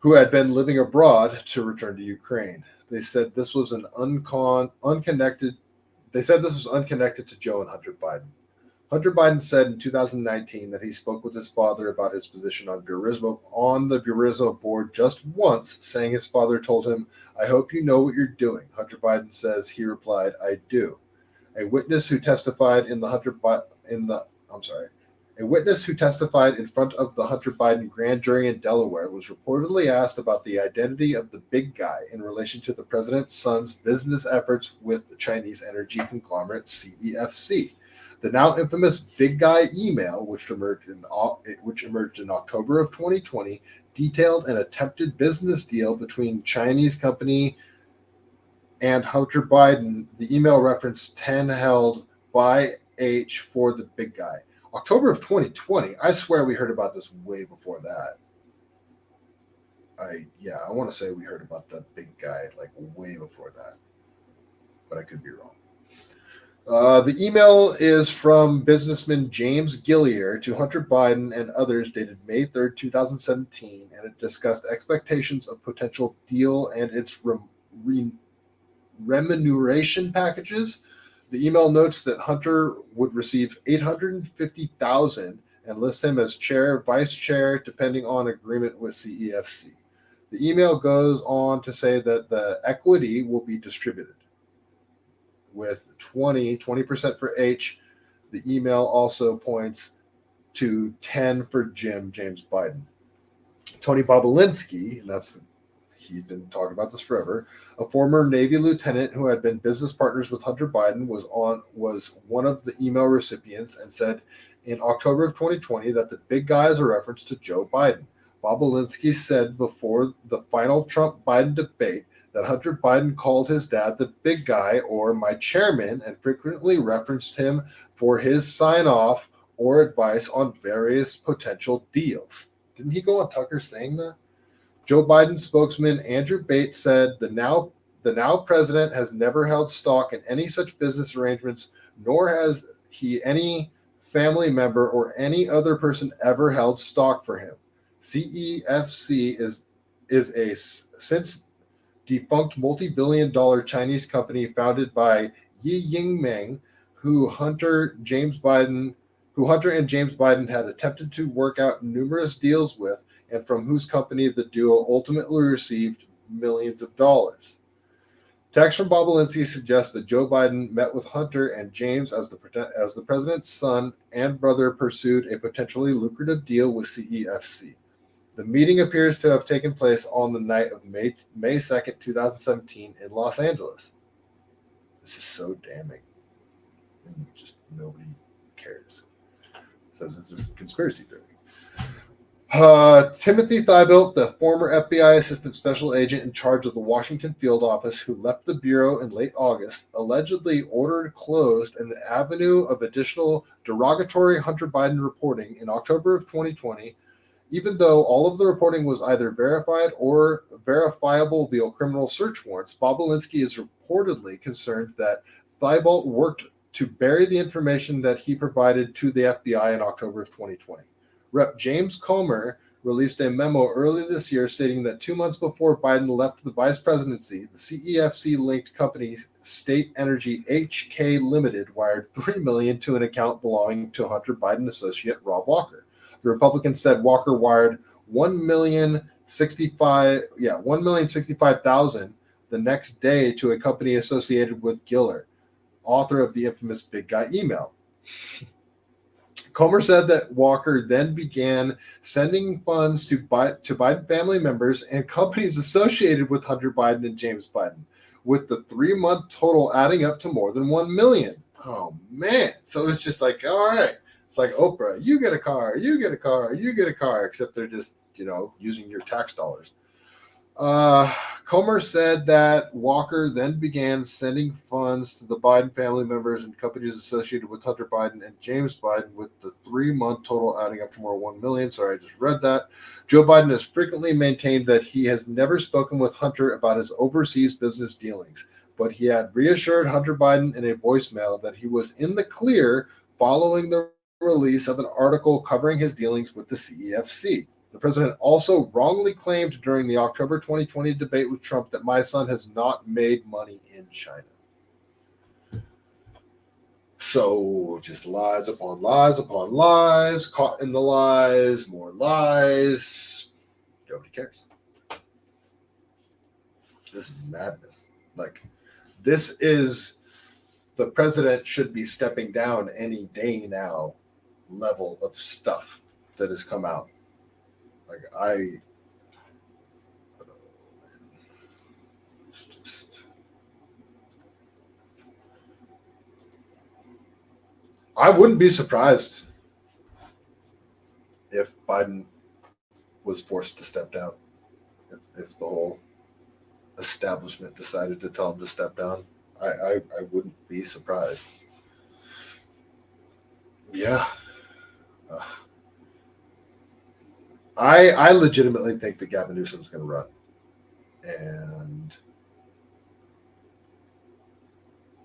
who had been living abroad, to return to Ukraine. They said this was unconnected to Joe and Hunter Biden. Hunter Biden said in 2019 that he spoke with his father about his position on the Burisma board just once, saying his father told him, "I hope you know what you're doing." Hunter Biden says he replied, "I do." A witness who testified in a witness who testified in front of the Hunter Biden grand jury in Delaware was reportedly asked about the identity of the big guy in relation to the president's son's business efforts with the Chinese energy conglomerate CEFC. The now infamous big guy email, which emerged in October of 2020, detailed an attempted business deal between Chinese company and Hunter Biden. The email referenced 10 held by H for the big guy. October of 2020. I swear we heard about this way before that. I want to say we heard about the big guy like way before that, but I could be wrong. The email is from businessman James Gillier to Hunter Biden and others dated May 3rd, 2017, and it discussed expectations of potential deal and its remuneration packages. The email notes that Hunter would receive $850,000 and lists him as chair, vice chair, depending on agreement with CEFC. The email goes on to say that the equity will be distributed with 20% for H. The email also points to 10 for James Biden. Tony Bobulinski, and he's been talking about this forever, a former Navy lieutenant who had been business partners with Hunter Biden, was one of the email recipients and said in October of 2020 that the big guy is a reference to Joe Biden. Bobulinski said before the final Trump-Biden debate that Hunter Biden called his dad the big guy or my chairman and frequently referenced him for his sign-off or advice on various potential deals. Didn't he go on Tucker saying that? Joe Biden spokesman Andrew Bates said the now president has never held stock in any such business arrangements, nor has he any family member or any other person ever held stock for him. CEFC is a since defunct multi-billion-dollar Chinese company founded by Yi Yingmeng, who Hunter and James Biden had attempted to work out numerous deals with, and from whose company the duo ultimately received millions of dollars. Text from Bobulinski suggests that Joe Biden met with Hunter and James as the president's son and brother pursued a potentially lucrative deal with CEFC. The meeting appears to have taken place on the night of May 2nd, 2017 in Los Angeles. This is so damning. And just nobody cares. It says it's a conspiracy theory. Timothy Thibault, the former FBI assistant special agent in charge of the Washington field office who left the bureau in late August, allegedly ordered closed an avenue of additional derogatory Hunter Biden reporting in October of 2020, even though all of the reporting was either verified or verifiable via criminal search warrants. Bobulinski is reportedly concerned that Thibault worked to bury the information that he provided to the FBI in October of 2020. Rep. James Comer released a memo early this year stating that 2 months before Biden left the vice presidency, the CEFC-linked company State Energy HK Limited wired $3 million to an account belonging to Hunter Biden associate Rob Walker. The Republicans said Walker wired $1,065,000 the next day to a company associated with Giller, author of the infamous Big Guy email. Comer said that Walker then began sending funds to Biden family members and companies associated with Hunter Biden and James Biden, with the 3-month total adding up to more than $1 million. Oh, man. So it's just like, all right. It's like Oprah, you get a car, you get a car, you get a car, except they're just, using your tax dollars. Comer said that Walker then began sending funds to the Biden family members and companies associated with Hunter Biden and James Biden, with the 3-month total adding up to more than $1 million. Sorry, I just read that. Joe Biden has frequently maintained that he has never spoken with Hunter about his overseas business dealings, but he had reassured Hunter Biden in a voicemail that he was in the clear following the release of an article covering his dealings with the CEFC. The president also wrongly claimed during the October 2020 debate with Trump that my son has not made money in China. So just lies upon lies upon lies, caught in the lies, more lies. Nobody cares. This is madness. This is the president should be stepping down any day now level of stuff that has come out. Like it's just, I wouldn't be surprised if Biden was forced to step down, if the whole establishment decided to tell him to step down. I wouldn't be surprised. Yeah. I legitimately think that Gavin Newsom's going to run. And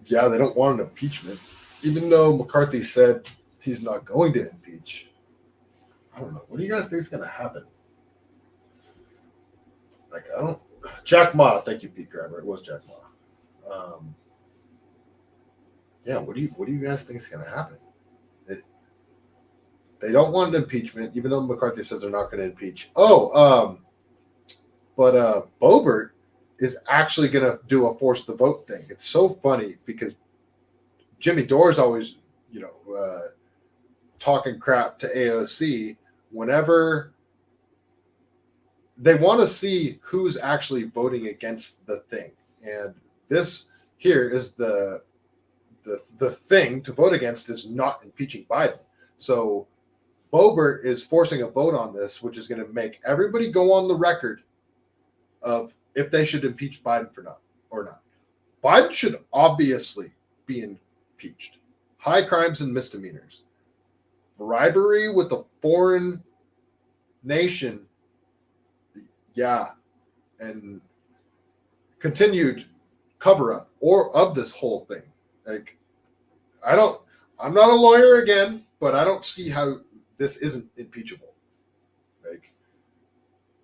yeah, they don't want an impeachment, even though McCarthy said he's not going to impeach. I don't know. What do you guys think is going to happen? Like, I don't. Jack Ma, thank you, Pete Grabber. It was Jack Ma. Yeah, what do you guys think is going to happen? They don't want an impeachment, even though McCarthy says they're not going to impeach. But Boebert is actually going to do a force the vote thing. It's so funny because Jimmy Dore's always, talking crap to AOC whenever they want to see who's actually voting against the thing. And this here is the thing to vote against is not impeaching Biden. So Boebert is forcing a vote on this, which is going to make everybody go on the record of if they should impeach Biden or not. Biden should obviously be impeached. High crimes and misdemeanors. Bribery with a foreign nation. Yeah. And continued cover up of this whole thing. Like, I'm not a lawyer again, but I don't see how this isn't impeachable. Like,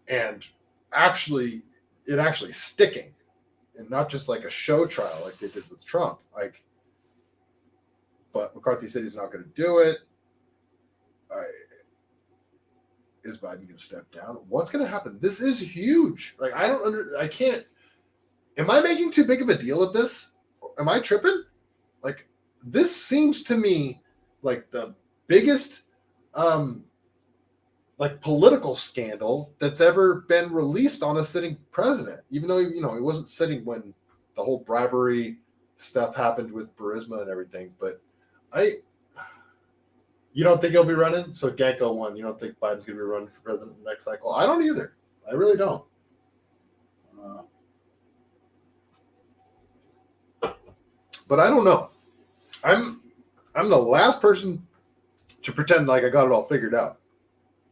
and it actually sticking, and not just like a show trial like they did with Trump. Like, but McCarthy said he's not going to do it. Is Biden going to step down? What's going to happen? This is huge. Like, I can't. Am I making too big of a deal of this? Am I tripping? Like, this seems to me like the biggest political scandal that's ever been released on a sitting president, even though he wasn't sitting when the whole bribery stuff happened with Burisma and everything. But you don't think he'll be running? So Gecko won. You don't think Biden's going to be running for president next cycle? I don't either. I really don't. But I don't know. I'm the last person to pretend like I got it all figured out.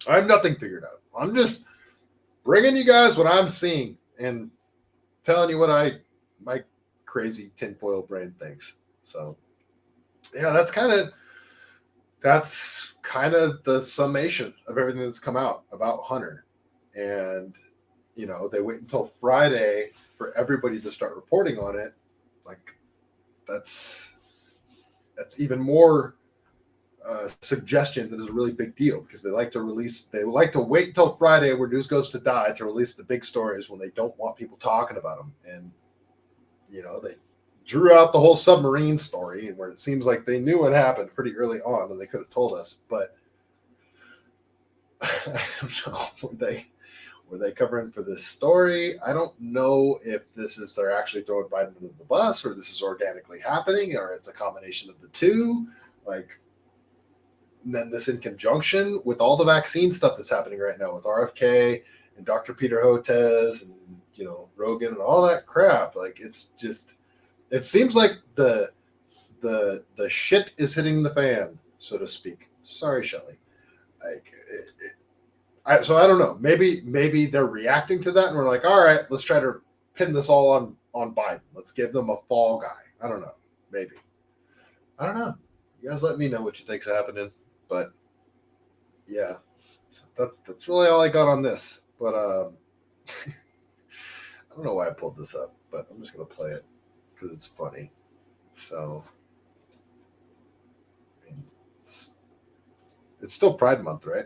I have nothing figured out. I'm just bringing you guys what I'm seeing and telling you what my crazy tinfoil brain thinks. So, yeah, that's kind of the summation of everything that's come out about Hunter. And, they wait until Friday for everybody to start reporting on it. Like, that's even more suggestion that is a really big deal, because they like to wait until Friday where news goes to die to release the big stories when they don't want people talking about them. And, they drew out the whole submarine story, and where it seems like they knew what happened pretty early on and they could have told us, but I don't know. Were they covering for this story? I don't know if they're actually throwing Biden under the bus, or this is organically happening, or it's a combination of the two. Like, and then this in conjunction with all the vaccine stuff that's happening right now with RFK and Dr. Peter Hotez and, Rogan and all that crap. Like, it's just, it seems like the shit is hitting the fan, so to speak. Sorry, Shelley. Like, so I don't know. Maybe they're reacting to that, and we're like, all right, let's try to pin this all on Biden. Let's give them a fall guy. I don't know. Maybe. I don't know. You guys let me know what you think's happening. But yeah, that's really all I got on this. But I don't know why I pulled this up, but I'm just gonna play it because it's funny. So it's still Pride Month, right?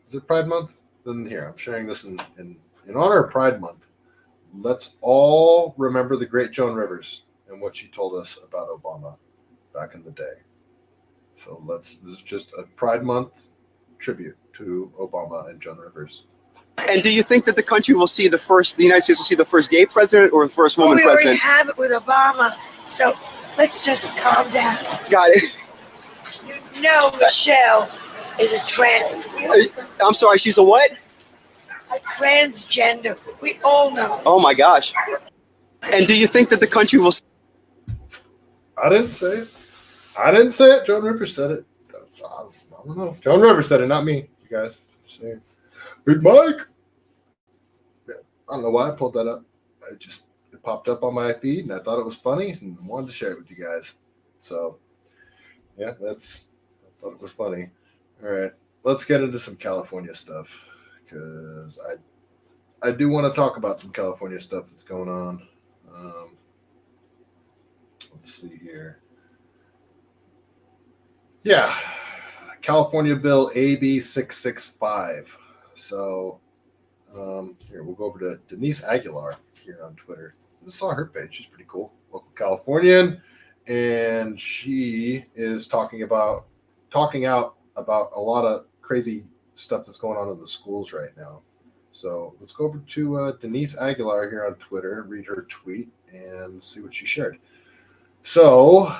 Is it Pride Month? Then here, I'm sharing this in honor of Pride Month. Let's all remember the great Joan Rivers and what she told us about Obama. back in the day. So this is just a Pride Month tribute to Obama and Joan Rivers. And do you think that the country will see the United States will see the first gay president or the first woman president? We already have it with Obama, so let's just calm down. Got it. You know Michelle is a trans. I'm sorry, she's a what? A transgender. We all know. Oh my gosh. And do you think that the country will... I didn't say it. I didn't say it. Joan Rivers said it. I don't know. Joan Rivers said it, not me. You guys. Just saying. Big Mike. Yeah, I don't know why I pulled that up. It popped up on my feed, and I thought it was funny, and wanted to share it with you guys. So, yeah, I thought it was funny. All right, let's get into some California stuff, because I do want to talk about some California stuff that's going on. Let's see here. Yeah, California Bill AB 665. So here, we'll go over to Denise Aguilar here on Twitter. I just saw her page. She's pretty cool. Local Californian. And she is talking out about a lot of crazy stuff that's going on in the schools right now. So let's go over to Denise Aguilar here on Twitter, read her tweet, and see what she shared. So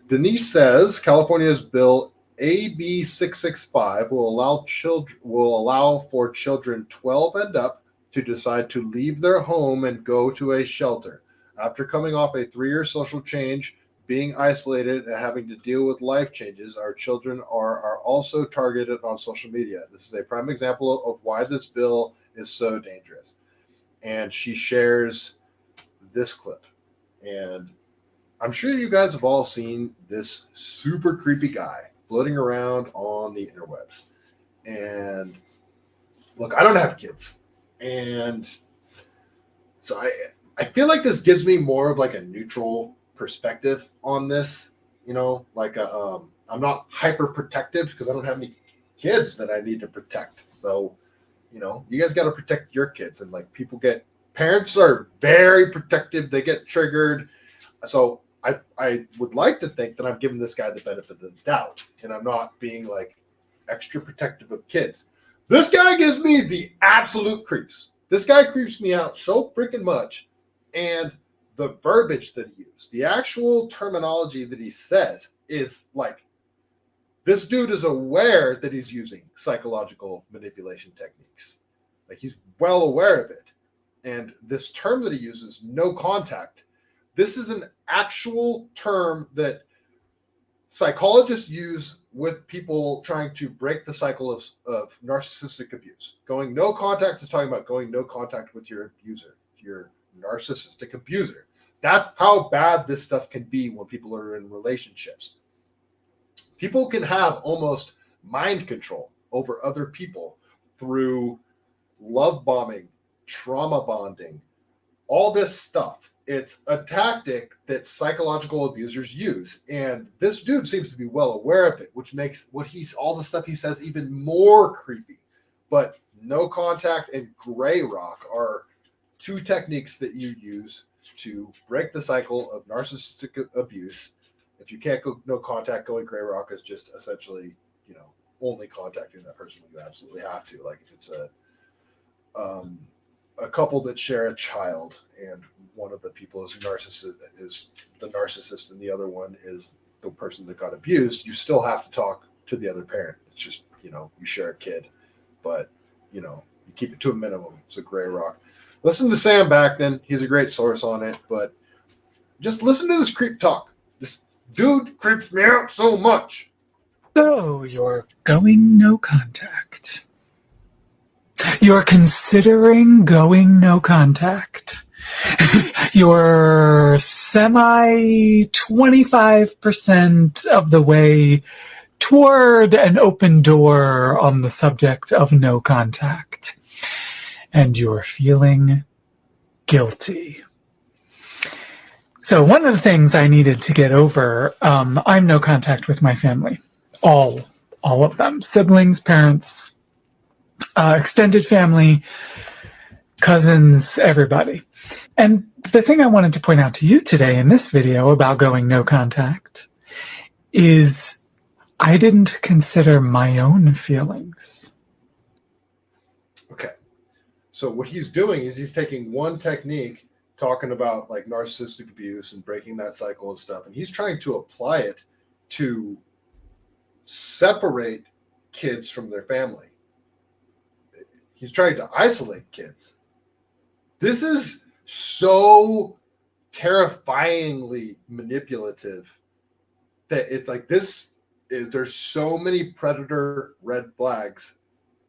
Denise says California's bill AB 665 will allow for children 12 and up to decide to leave their home and go to a shelter. After coming off a 3-year social change, being isolated, and having to deal with life changes, our children are also targeted on social media. This is a prime example of why this bill is so dangerous. And she shares this clip. And I'm sure you guys have all seen this super creepy guy floating around on the interwebs. And look, I don't have kids. And so I feel like this gives me more of like a neutral perspective on this, like I'm not hyper protective because I don't have any kids that I need to protect. So, you guys got to protect your kids, and like parents are very protective. They get triggered. So I would like to think that I'm giving this guy the benefit of the doubt, and I'm not being like extra protective of kids. This guy gives me the absolute creeps. This guy creeps me out so freaking much. And the verbiage that he used, the actual terminology that he says is like, this dude is aware that he's using psychological manipulation techniques. Like, he's well aware of it. And this term that he uses, no contact, this is an actual term that psychologists use with people trying to break the cycle of narcissistic abuse. Going no contact is talking about going no contact with your abuser, your narcissistic abuser. That's how bad this stuff can be when people are in relationships. People can have almost mind control over other people through love bombing, trauma bonding, all this stuff. It's a tactic that psychological abusers use. And this dude seems to be well aware of it, which makes all the stuff he says even more creepy. But no contact and gray rock are two techniques that you use to break the cycle of narcissistic abuse. If you can't go no contact, going gray rock is just essentially, only contacting that person when you absolutely have to. Like if it's a couple that share a child and one of the people is the narcissist and the other one is the person that got abused, you still have to talk to the other parent. It's just, you share a kid, but, you keep it to a minimum. It's a gray rock. Listen to Sam Backman. He's a great source on it, but just listen to this creep talk. This dude creeps me out so much. So you're going no contact. You're considering going no contact. You're 25% of the way toward an open door on the subject of no contact. And you're feeling guilty. So one of the things I needed to get over, I'm no contact with my family. All of them. Siblings, parents, extended family, cousins, everybody. And the thing I wanted to point out to you today in this video about going no contact is I didn't consider my own feelings. Okay. So what he's doing is he's taking one technique, talking about like narcissistic abuse and breaking that cycle and stuff, and he's trying to apply it to separate kids from their family. He's trying to isolate kids. This is so terrifyingly manipulative that it's like there's so many predator red flags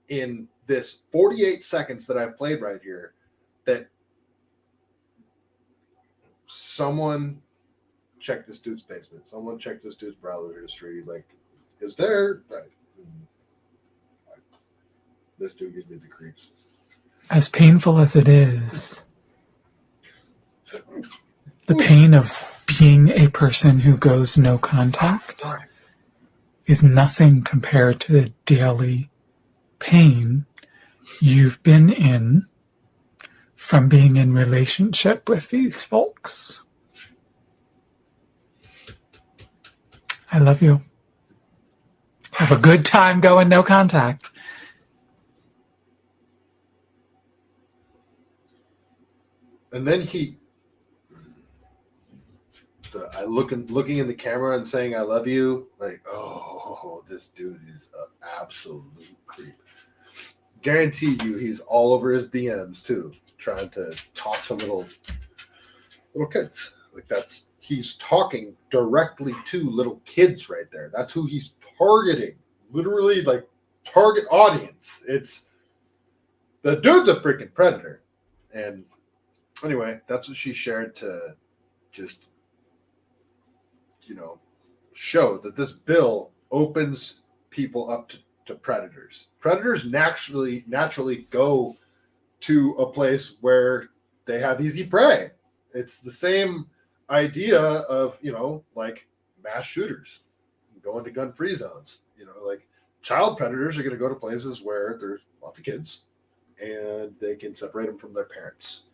in this 48 seconds that I've played right here that someone check this dude's basement. Someone check this dude's browser history. Like, is there... This dude gives me the creeps. As painful as it is, the pain of being a person who goes no contact is nothing compared to the daily pain you've been in from being in relationship with these folks. I love you. Have a good time going no contact. And then looking in the camera and saying, I love you. Like, oh, this dude is an absolute creep. Guaranteed you he's all over his DMs too, trying to talk to little kids. Like he's talking directly to little kids right there. That's who he's targeting. Literally like target audience. The dude's a freaking predator. And anyway, that's what she shared to just, show that this bill opens people up to predators. Predators naturally go to a place where they have easy prey. It's the same idea of, like mass shooters going to gun-free zones. Like child predators are going to go to places where there's lots of kids and they can separate them from their parents.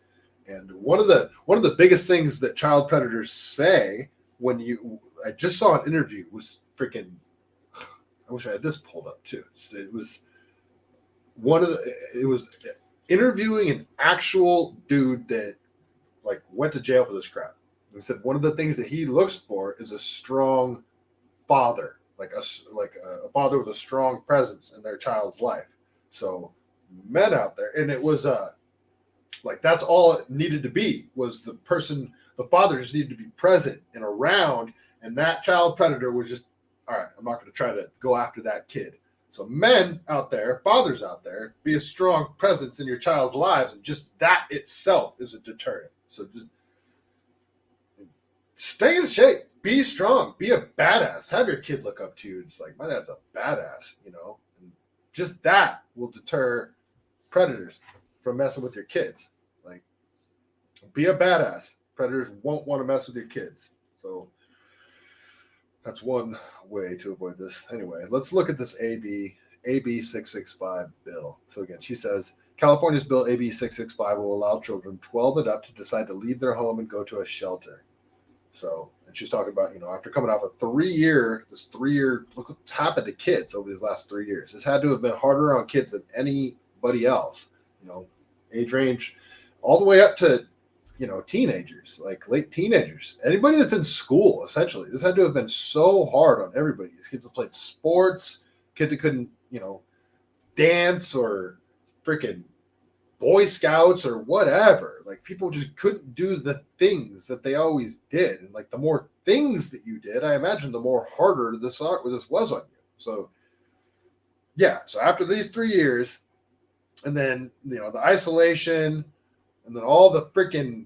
And one of the biggest things that child predators say I just saw an interview was freaking, I wish I had this pulled up too. It was interviewing an actual dude that like went to jail for this crap. He said one of the things that he looks for is a strong father, like a father with a strong presence in their child's life. So men out there, and it was like that's all it needed to be was the father just needed to be present and around, and that child predator was just, all right, I'm not going to try to go after that kid. So men out there, fathers out there, be a strong presence in your child's lives, and just that itself is a deterrent. So just stay in shape, be strong, be a badass, have your kid look up to you. It's like, my dad's a badass, and just that will deter predators from messing with your kids. Like, be a badass. Predators won't want to mess with your kids. So that's one way to avoid this. Anyway, let's look at this AB 665 bill. So again, she says, California's bill AB 665 will allow children 12 and up to decide to leave their home and go to a shelter. So, and she's talking about, after coming off a 3-year, look what's happened to kids over these last 3 years. This had to have been harder on kids than anybody else. Age range all the way up to, teenagers, like late teenagers, anybody that's in school, essentially. This had to have been so hard on everybody. These kids that played sports, kids that couldn't, dance or freaking Boy Scouts or whatever. Like, people just couldn't do the things that they always did. And like, the more things that you did, I imagine the more harder this was on you. So yeah, so after these 3 years, and then, the isolation, and then all the freaking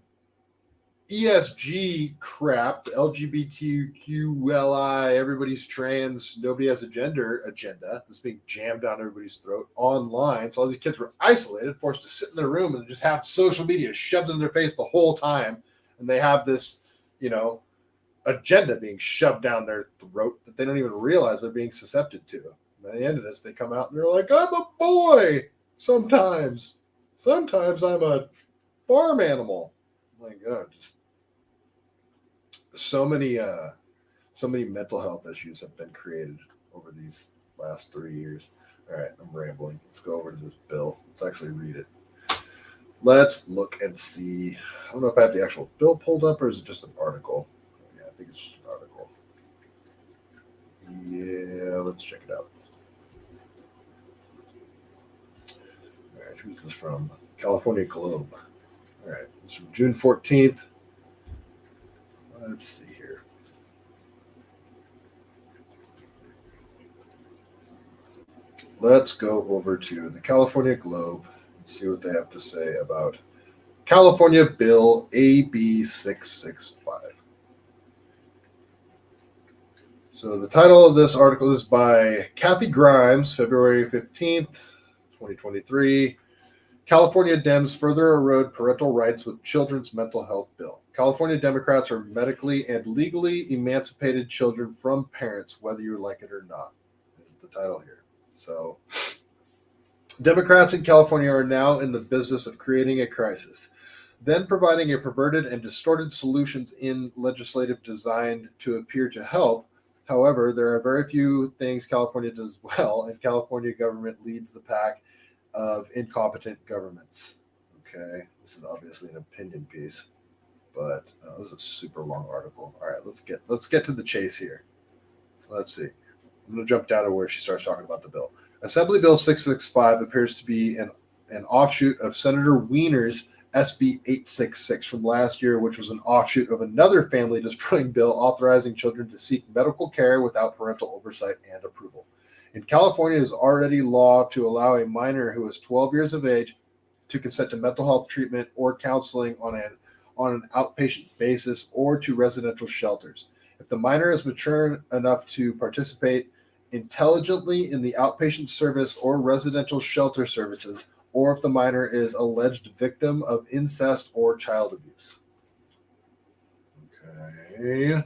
ESG crap, the LGBTQLI, everybody's trans, nobody has a gender agenda that's being jammed down everybody's throat online. So all these kids were isolated, forced to sit in their room and just have social media shoved in their face the whole time. And they have this, agenda being shoved down their throat that they don't even realize they're being susceptible to. By the end of this, they come out and they're like, I'm a boy sometimes. Sometimes I'm a farm animal. Like, just so many So many mental health issues have been created over these last 3 years. All right, I'm rambling. Let's go over to this bill. Let's actually read it. Let's look and see. I don't know if I have the actual bill pulled up or is it just an article? Yeah, I think it's just an article. Yeah, let's check it out. All right, who's this from? California Globe. All right, it's from June 14th. Let's see here. Let's go over to the California Globe and see what they have to say about California Bill AB 665. So the title of this article is by Kathy Grimes, February 15th, 2023. California Dems further erode parental rights with children's mental health bill. California Democrats are medically and legally emancipated children from parents, whether you like it or not, is the title here. So Democrats in California are now in the business of creating a crisis, then providing a perverted and distorted solutions in legislative designed to appear to help. However, there are very few things California does well, and California government leads the pack of incompetent governments. Okay, this is obviously an opinion piece, but this is a super long article. All right, let's get to the chase here. Let's see. I'm going to jump down to where she starts talking about the bill. Assembly Bill 665 appears to be an offshoot of Senator Wiener's SB 866 from last year, which was an offshoot of another family-destroying bill authorizing children to seek medical care without parental oversight and approval. In California, it is already law to allow a minor who is 12 years of age to consent to mental health treatment or counseling on an outpatient basis or to residential shelters. If the minor is mature enough to participate intelligently in the outpatient service or residential shelter services, or if the minor is alleged victim of incest or child abuse. Okay.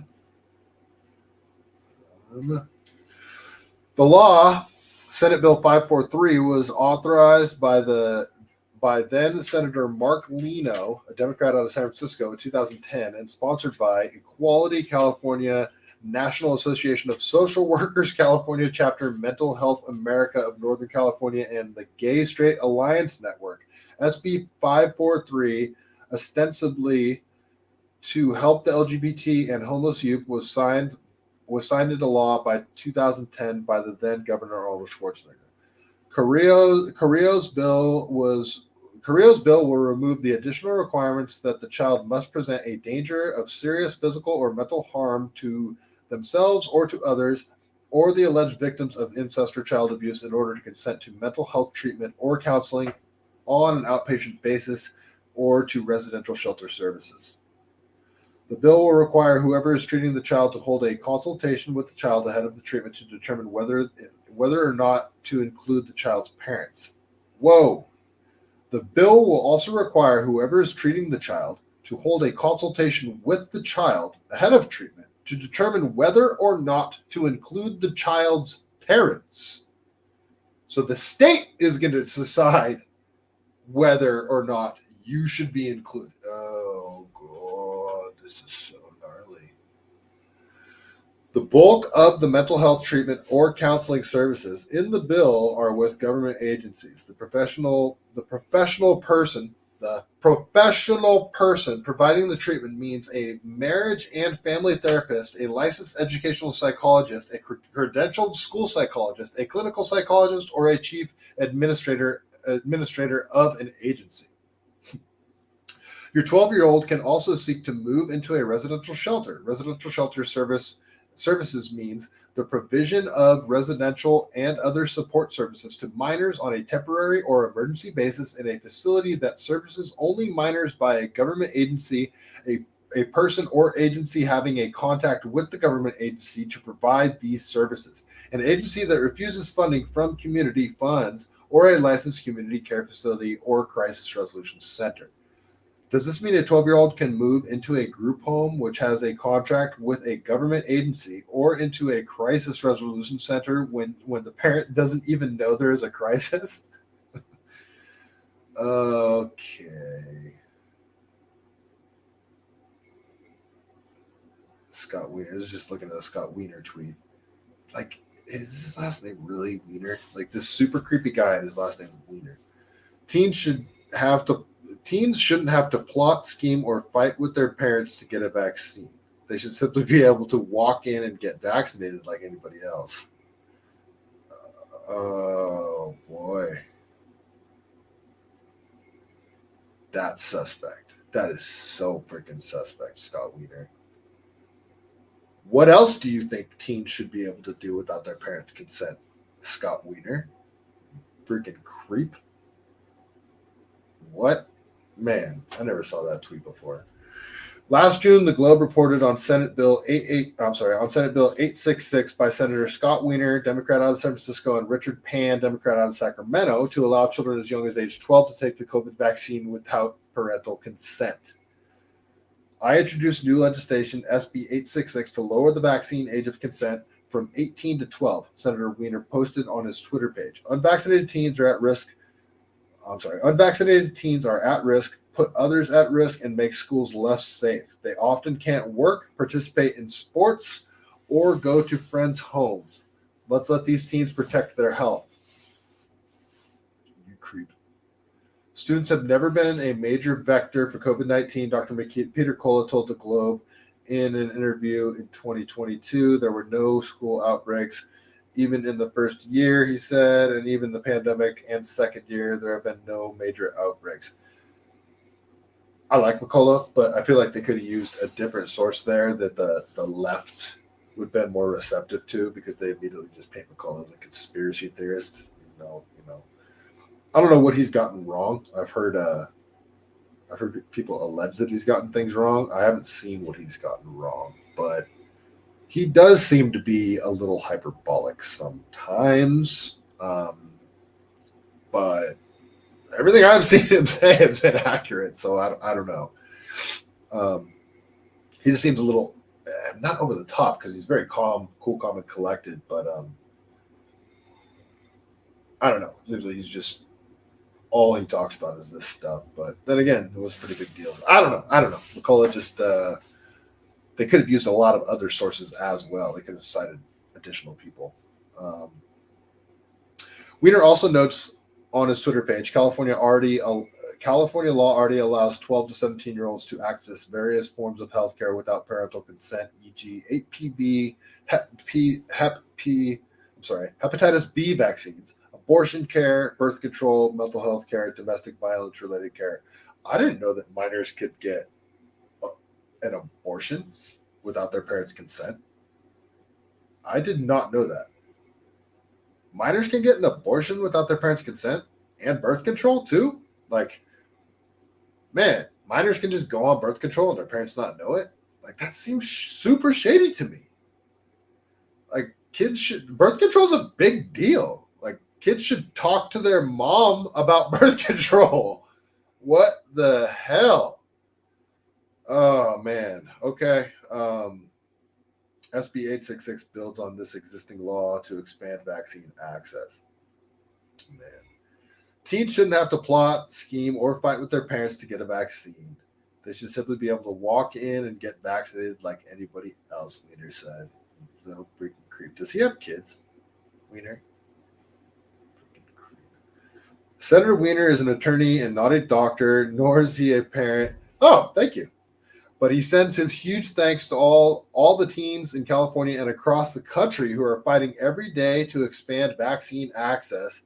The law, Senate Bill 543, was authorized by then Senator Mark Leno, a Democrat out of San Francisco, in 2010, and sponsored by Equality California, National Association of Social Workers California Chapter, Mental Health America of Northern California, and the Gay Straight Alliance Network. SB 543, ostensibly to help the LGBT and homeless youth, was signed into law by 2010 by the then Governor Arnold Schwarzenegger. Carrillo's bill will remove the additional requirements that the child must present a danger of serious physical or mental harm to themselves or to others, or the alleged victims of incest or child abuse in order to consent to mental health treatment or counseling on an outpatient basis or to residential shelter services. The bill will require whoever is treating the child to hold a consultation with the child ahead of the treatment to determine whether or not to include the child's parents. Whoa! The bill will also require whoever is treating the child to hold a consultation with the child ahead of treatment to determine whether or not to include the child's parents. So the state is going to decide whether or not you should be included. Oh, God, this is so gnarly. The bulk of the mental health treatment or counseling services in the bill are with government agencies. The professional person providing the treatment means a marriage and family therapist, a licensed educational psychologist, a credentialed school psychologist, a clinical psychologist, or a chief administrator of an agency. Your 12-year-old can also seek to move into a residential shelter. Residential shelter services means the provision of residential and other support services to minors on a temporary or emergency basis in a facility that services only minors by a government agency, a person or agency having a contact with the government agency to provide these services. An agency that refuses funding from community funds or a licensed community care facility or crisis resolution center. Does this mean a 12-year-old can move into a group home which has a contract with a government agency or into a crisis resolution center when the parent doesn't even know there is a crisis? Okay. Scott Wiener. This is just looking at a Scott Wiener tweet. Like, is his last name really Wiener? Like, this super creepy guy and his last name is Wiener. Teens shouldn't have to plot, scheme, or fight with their parents to get a vaccine. They should simply be able to walk in and get vaccinated like anybody else. Oh, boy. That's suspect. That is so freaking suspect, Scott Wiener. What else do you think teens should be able to do without their parents' consent, Scott Wiener? Freaking creep. What? Man, I never saw that tweet before. Last June, the Globe reported on Senate Bill 866 by Senator Scott Wiener, Democrat out of San Francisco, and Richard Pan, Democrat out of Sacramento, to allow children as young as age 12 to take the COVID vaccine without parental consent. I introduced new legislation, SB 866, to lower the vaccine age of consent from 18 to 12, Senator Wiener posted on his Twitter page. Unvaccinated teens are at risk, put others at risk, and make schools less safe. They often can't work, participate in sports, or go to friends' homes. Let's let these teens protect their health. You creep. Students have never been a major vector for COVID-19, Dr. Peter Kola told the Globe in an interview in 2022. There were no school outbreaks. Even in the first year, he said, and even the pandemic and second year, there have been no major outbreaks. I like McCullough, but I feel like they could have used a different source there that the left would have been more receptive to, because they immediately just paint McCullough as a conspiracy theorist. I don't know what he's gotten wrong. I've heard people allege that he's gotten things wrong. I haven't seen what he's gotten wrong, but he does seem to be a little hyperbolic sometimes. But everything I've seen him say has been accurate, so I don't know. He just seems a little, not over the top, because he's very cool, calm, and collected, but I don't know. Usually he's just, all he talks about is this stuff. But then again, it was pretty big deals. I don't know. McCullough just, they could have used a lot of other sources as well. They could have cited additional people. Wiener also notes on his Twitter page, California law already allows 12 to 17-year-olds to access various forms of healthcare without parental consent, e.g., HPV, hepatitis B vaccines, abortion care, birth control, mental health care, domestic violence-related care. I didn't know that minors could get an abortion without their parents' consent. I did not know that. Minors can get an abortion without their parents' consent, and birth control too? Like, man, minors can just go on birth control and their parents not know it? Like, that seems super shady to me. Like, birth control is a big deal. Like, kids should talk to their mom about birth control. What the hell? Oh, man. Okay. SB 866 builds on this existing law to expand vaccine access. Man. Teens shouldn't have to plot, scheme, or fight with their parents to get a vaccine. They should simply be able to walk in and get vaccinated like anybody else, Wiener said. Little freaking creep. Does he have kids, Wiener? Freaking creep. Senator Wiener is an attorney and not a doctor, nor is he a parent. Oh, thank you. But he sends his huge thanks to all the teens in California and across the country who are fighting every day to expand vaccine access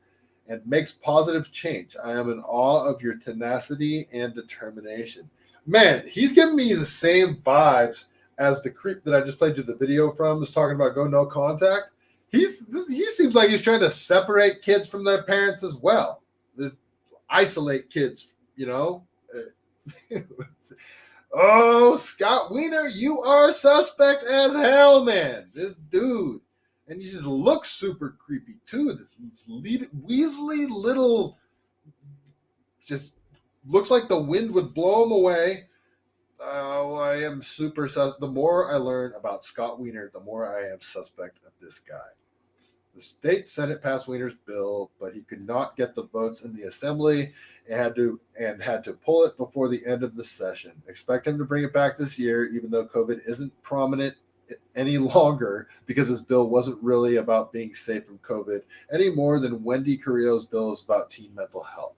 and makes positive change. I am in awe of your tenacity and determination. Man, he's giving me the same vibes as the creep that I just played you the video from, is talking about go no contact. He seems like he's trying to separate kids from their parents as well. Isolate kids, Oh, Scott Wiener, you are suspect as hell, man. This dude. And he just looks super creepy, too. This weaselly little, just looks like the wind would blow him away. Oh, I am super sus. The more I learn about Scott Wiener, the more I am suspect of this guy. The state Senate passed Weiner's bill, but he could not get the votes in the assembly and had to pull it before the end of the session. Expect him to bring it back this year, even though COVID isn't prominent any longer, because his bill wasn't really about being safe from COVID any more than Wendy Carrillo's bill is about teen mental health.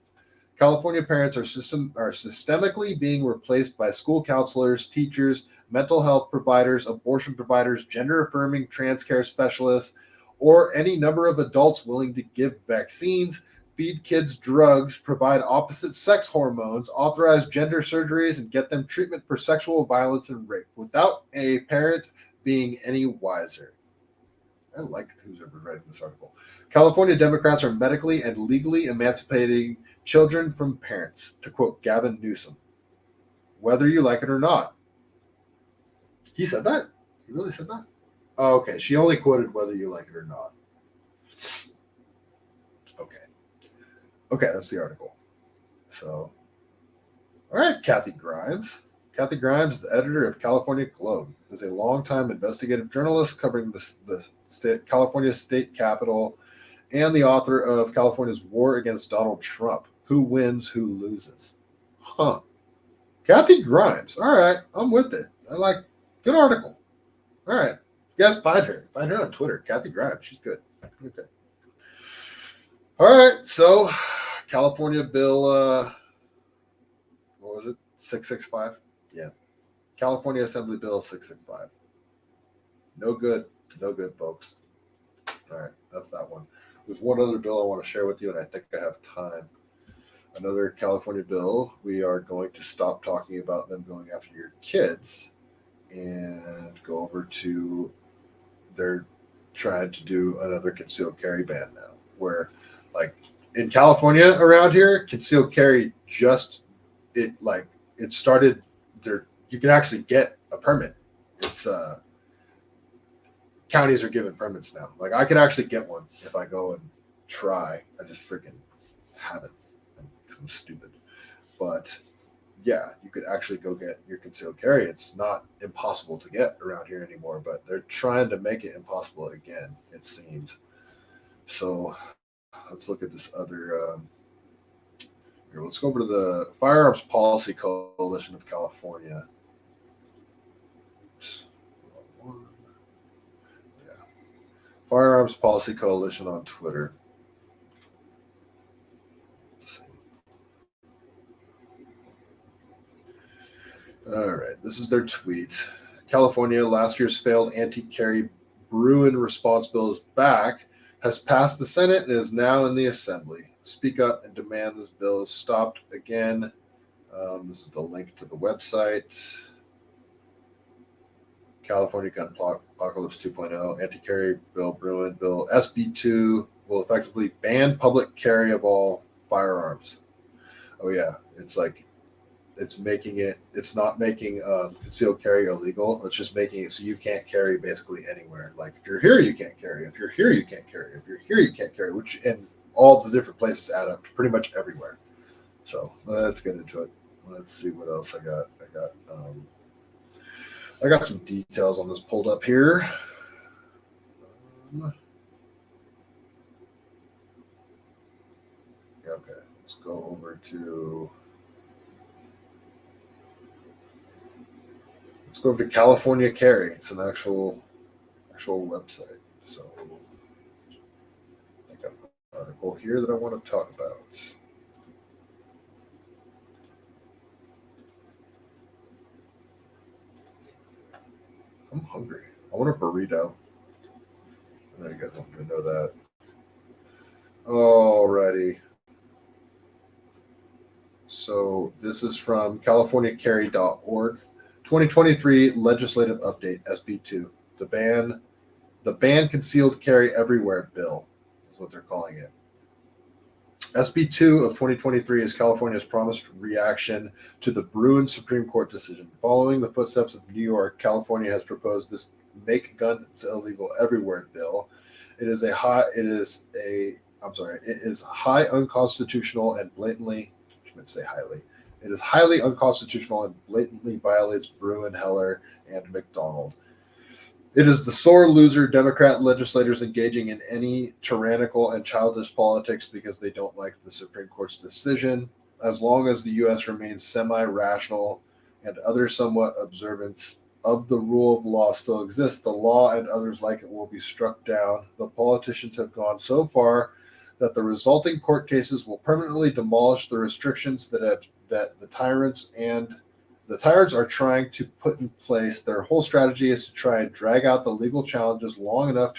California parents are systemically being replaced by school counselors, teachers, mental health providers, abortion providers, gender-affirming trans care specialists, or any number of adults willing to give vaccines, feed kids drugs, provide opposite-sex hormones, authorize gender surgeries, and get them treatment for sexual violence and rape without a parent being any wiser. I like who's ever writing this article. California Democrats are medically and legally emancipating children from parents, to quote Gavin Newsom. Whether you like it or not. He said that? He really said that? Oh, okay. She only quoted whether you like it or not. Okay, that's the article. So, all right, Kathy Grimes. Kathy Grimes, the editor of California Globe, is a longtime investigative journalist covering the California state capitol and the author of California's War Against Donald Trump. Who wins, who loses? Huh. Kathy Grimes. All right, I'm with it. Good article. All right. You guys find her. Find her on Twitter. Kathy Grimes. She's good. Okay. All right. So, California Bill, what was it? 665? Yeah. California Assembly Bill 665. No good. No good, folks. All right. That's that one. There's one other bill I want to share with you, and I think I have time. Another California bill. We are going to stop talking about them going after your kids and go over to they're trying to do another concealed carry ban now, where like in California around here, concealed carry it started there. You can actually get a permit. It's counties are giving permits now. Like I could actually get one if I go and try. I just freaking haven't because I'm stupid. But yeah, you could actually go get your concealed carry. It's not impossible to get around here anymore, but they're trying to make it impossible again, it seems. So let's look at this other. Here, let's go over to the Firearms Policy Coalition of California. Yeah. Firearms Policy Coalition on Twitter. All right, this is their tweet. California, last year's failed anti-carry Bruin response bill is back, has passed the Senate, and is now in the Assembly. Speak up and demand this bill is stopped again. This is the link to the website. California Gun Apocalypse 2.0, anti-carry bill, Bruin bill. SB 2 will effectively ban public carry of all firearms. Oh yeah, it's not making concealed carry illegal. It's just making it so you can't carry basically anywhere. Like if you're here, you can't carry. If you're here, you can't carry. If you're here, you can't carry, which in all the different places add up to pretty much everywhere. So let's get into it. Let's see what else I got. I got some details on this pulled up here. Okay, let's go over to California Carry. It's an actual website. So I got an article here that I want to talk about. I'm hungry. I want a burrito. I know you guys don't even know that. Alrighty. So this is from CaliforniaCarry.org. 2023 legislative update, SB 2. The ban concealed carry everywhere bill is what they're calling it. SB 2 of 2023 is California's promised reaction to the Bruin Supreme Court decision. Following the footsteps of New York, California has proposed this Make Guns Illegal Everywhere bill. It is high unconstitutional and blatantly, I should say highly. It is highly unconstitutional and blatantly violates Bruin, Heller, and McDonald. It is the sore loser Democrat legislators engaging in any tyrannical and childish politics because they don't like the Supreme Court's decision. As long as the U.S. remains semi-rational and other somewhat observance of the rule of law still exists, the law and others like it will be struck down. The politicians have gone so far that the resulting court cases will permanently demolish the restrictions that the tyrants are trying to put in place. Their whole strategy is to try and drag out the legal challenges long enough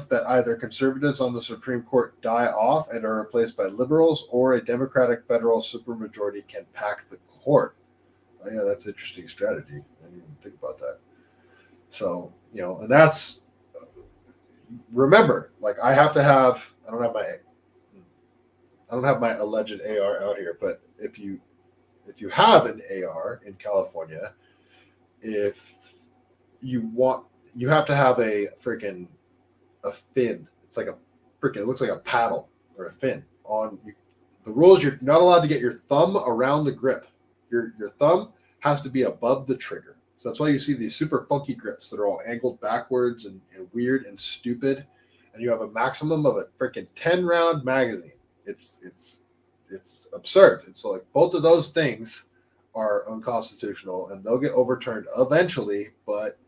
that either conservatives on the Supreme Court die off and are replaced by liberals, or a Democratic federal supermajority can pack the court. Oh, yeah, that's an interesting strategy. I didn't even think about that. So, and that's, remember, like I don't have my alleged AR out here, but if you have an AR in California, if you have to have a fin. It's like it looks like a paddle or a fin on you. The rule is you're not allowed to get your thumb around the grip. Your thumb has to be above the trigger. So that's why you see these super funky grips that are all angled backwards and weird and stupid. And you have a maximum of a freaking 10-round magazine. It's absurd. And so like both of those things are unconstitutional and they'll get overturned eventually, but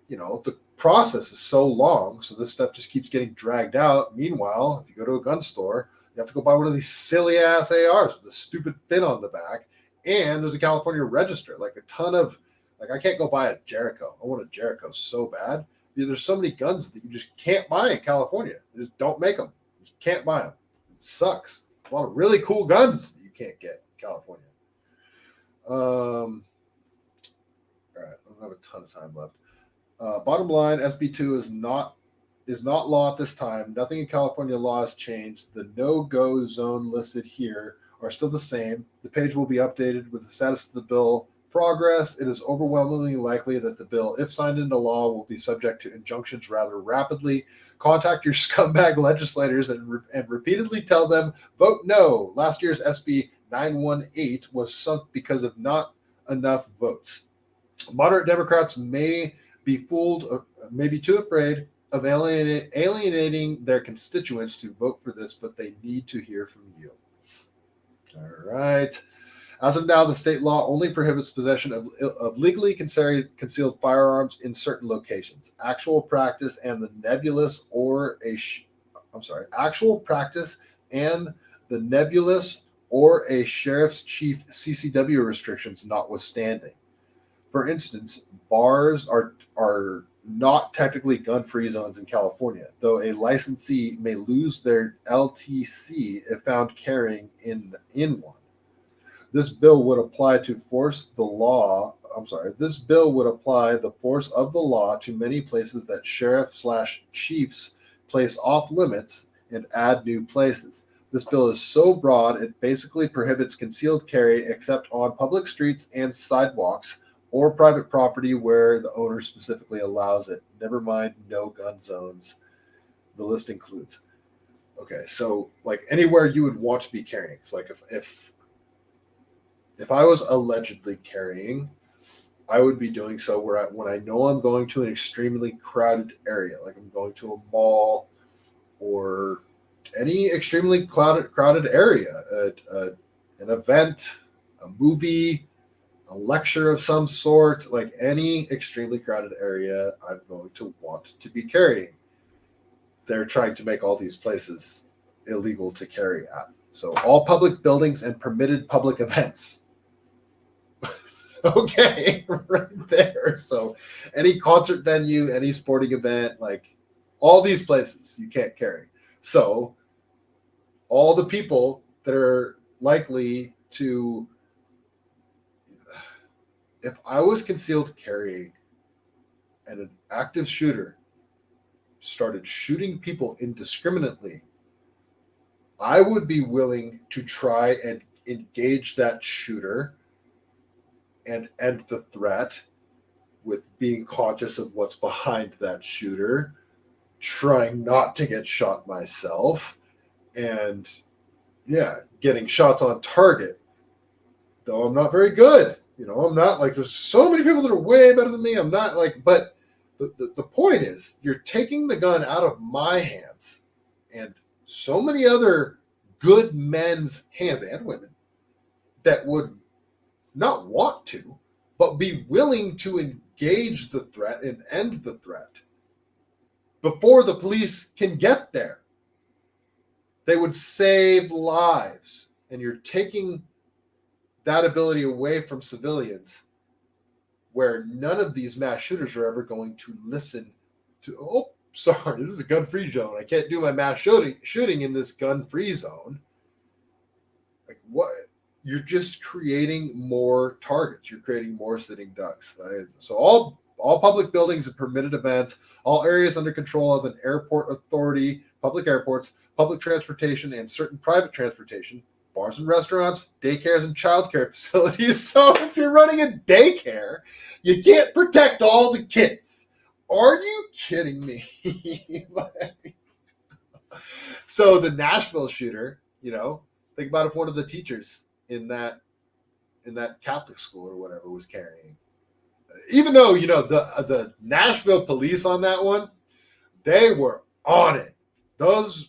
the process is so long, so this stuff just keeps getting dragged out. Meanwhile, if you go to a gun store, you have to go buy one of these silly ass ARs with a stupid fin on the back, and there's a California register. Like a ton of, like I can't go buy a Jericho. I want a Jericho so bad. There's so many guns that you just can't buy in California. They just don't make them. You just can't buy them. It sucks. A lot of really cool guns that you can't get in California. All right, I don't have a ton of time left. Bottom line, SB 2 is not law at this time. Nothing in California law has changed. The no-go zone listed here are still the same. The page will be updated with the status of the bill progress. It is overwhelmingly likely that the bill, if signed into law, will be subject to injunctions rather rapidly. Contact your scumbag legislators and repeatedly tell them, vote no. Last year's SB 918 was sunk because of not enough votes. Moderate Democrats may be fooled, may be too afraid of alienating their constituents to vote for this, but they need to hear from you. All right. As of now, the state law only prohibits possession of legally concealed firearms in certain locations. Actual practice and the nebulous or a sheriff's chief CCW restrictions notwithstanding. For instance, bars are not technically gun-free zones in California, though a licensee may lose their LTC if found carrying in one. This bill would apply the force of the law to many places that sheriff/chiefs place off limits and add new places. This bill is so broad, it basically prohibits concealed carry except on public streets and sidewalks or private property where the owner specifically allows it. Never mind no gun zones. The list includes. Okay, so like anywhere you would want to be carrying. It's like if I was allegedly carrying, I would be doing so when I know I'm going to an extremely crowded area, like I'm going to a mall or any extremely crowded area, an event, a movie, a lecture of some sort, like any extremely crowded area, I'm going to want to be carrying. They're trying to make all these places illegal to carry at. So all public buildings and permitted public events. Okay, right there. So any concert venue, any sporting event, like all these places you can't carry. So all the people that are likely to, if I was concealed carrying and an active shooter started shooting people indiscriminately, I would be willing to try and engage that shooter and end the threat with being conscious of what's behind that shooter, trying not to get shot myself, and getting shots on target. Though I'm not very good I'm not like, there's so many people that are way better than me. I'm not like, but the point is, you're taking the gun out of my hands and so many other good men's hands and women that would not want to, but be willing to engage the threat and end the threat before the police can get there. They would save lives. And you're taking that ability away from civilians, where none of these mass shooters are ever going to listen to, oh, sorry, this is a gun-free zone. I can't do my mass shooting in this gun-free zone. Like, what? You're just creating more targets. You're creating more sitting ducks. Right? So all public buildings and permitted events, all areas under control of an airport authority, public airports, public transportation, and certain private transportation, bars and restaurants, daycares, and childcare facilities. So if you're running a daycare, you can't protect all the kids. Are you kidding me? So the Nashville shooter, think about if one of the teachers in that Catholic school or whatever was carrying. Even though, the Nashville police on that one, they were on it. Those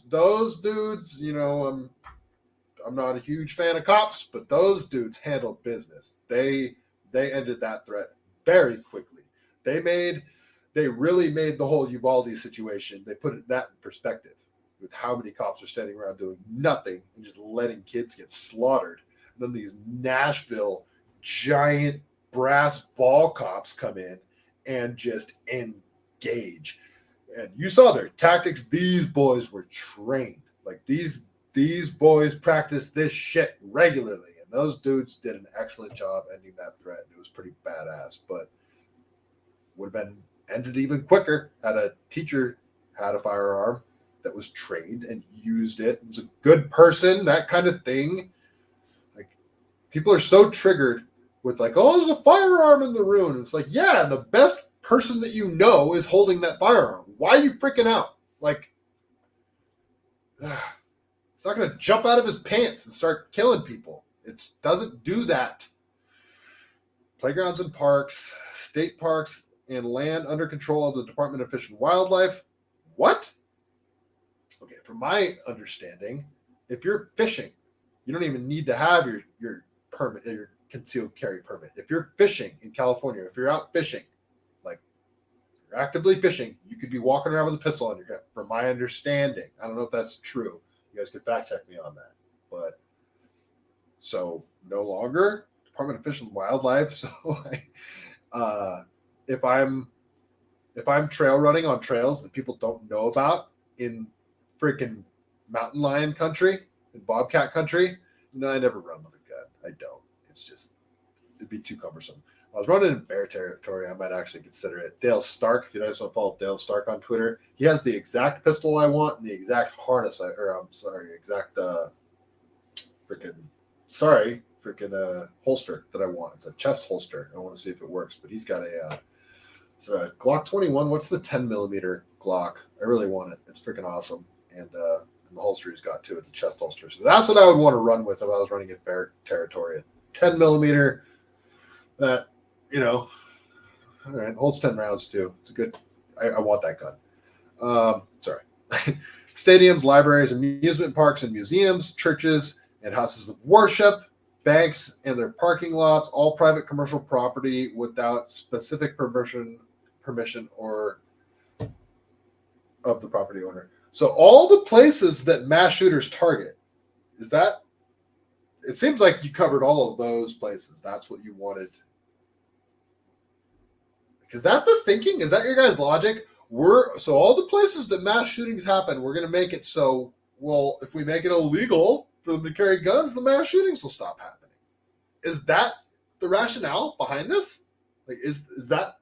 dudes, I'm not a huge fan of cops, but those dudes handled business. They ended that threat very quickly. They really made the whole Uvalde situation, they put that in perspective with how many cops are standing around doing nothing and just letting kids get slaughtered. And then these Nashville giant brass ball cops come in and just engage. And you saw their tactics. These boys were trained. Like these boys practice this shit regularly. And those dudes did an excellent job ending that threat. It was pretty badass, but would have been ended even quicker had a teacher had a firearm that was trained and used it. It was a good person, that kind of thing. Like, people are so triggered with like, oh, there's a firearm in the room. And it's like, yeah, and the best person that you know is holding that firearm. Why are you freaking out? Like, it's not going to jump out of his pants and start killing people. It doesn't do that. Playgrounds and parks, state parks, and land under control of the Department of Fish and Wildlife. What? Okay, from my understanding, if you're fishing, you don't even need to have your permit, your concealed carry permit. If you're fishing in California, if you're out fishing, like you're actively fishing, you could be walking around with a pistol on your hip, from my understanding. I don't know if that's true. You guys could fact check me on that. But so no longer Department of Fish and Wildlife. So if I'm trail running on trails that people don't know about in freaking mountain lion country, in bobcat country, no, I never run with a gun. I don't. It's just, it'd be too cumbersome. If I was running in bear territory, I might actually consider it. Dale Stark, if you guys want to follow Dale Stark on Twitter, he has the exact pistol I want and the exact harness holster that I want. It's a chest holster. I want to see if it works, but he's got a Glock 21. What's the 10 millimeter Glock? I really want it. It's freaking awesome. And the holster he's got too. It's a chest holster. So that's what I would want to run with if I was running in bear territory. A 10 millimeter that, all right, holds 10 rounds too. It's a good, I want that gun. Sorry. Stadiums, libraries, amusement parks and museums, churches and houses of worship, banks and their parking lots, all private commercial property without specific permission or of the property owner. So all the places that mass shooters target, it seems like you covered all of those places. That's what you wanted. Is that the thinking? Is that your guys' logic? So all the places that mass shootings happen, we're going to make it so, well, if we make it illegal for them to carry guns, the mass shootings will stop happening. Is that the rationale behind this? Like, is that,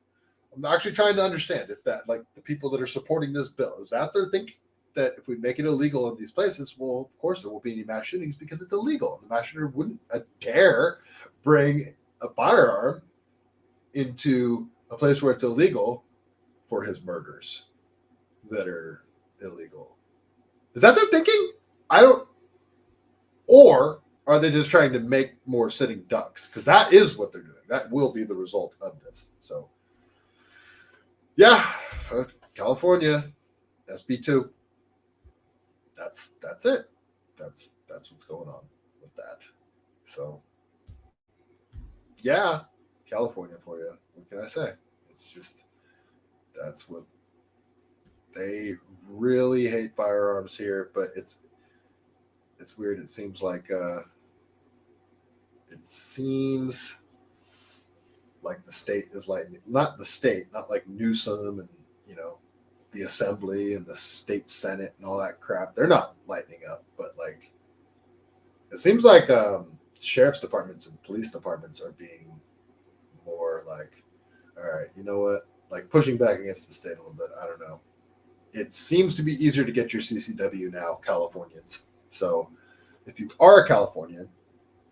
I'm actually trying to understand if that, like, the people that are supporting this bill, is that their thinking? That if we make it illegal in these places, well, of course there won't be any mass shootings because it's illegal. And the mass shooter wouldn't dare bring a firearm into a place where it's illegal for his murders that are illegal. Is that their thinking? Or are they just trying to make more sitting ducks? Because that is what they're doing. That will be the result of this. So, yeah, California, SB2. That's it. That's what's going on with that. So, yeah, California for you. What can I say? It's just that's what they really hate firearms here, but it's weird. It seems like the state is like not the state, not like Newsom and the assembly and the state senate and all that crap. They're not lightening up, but like it seems like sheriff's departments and police departments are being more like, all right, you know what, like pushing back against the state a little bit. I don't know. It seems to be easier to get your CCW now, Californians. So if you are a Californian,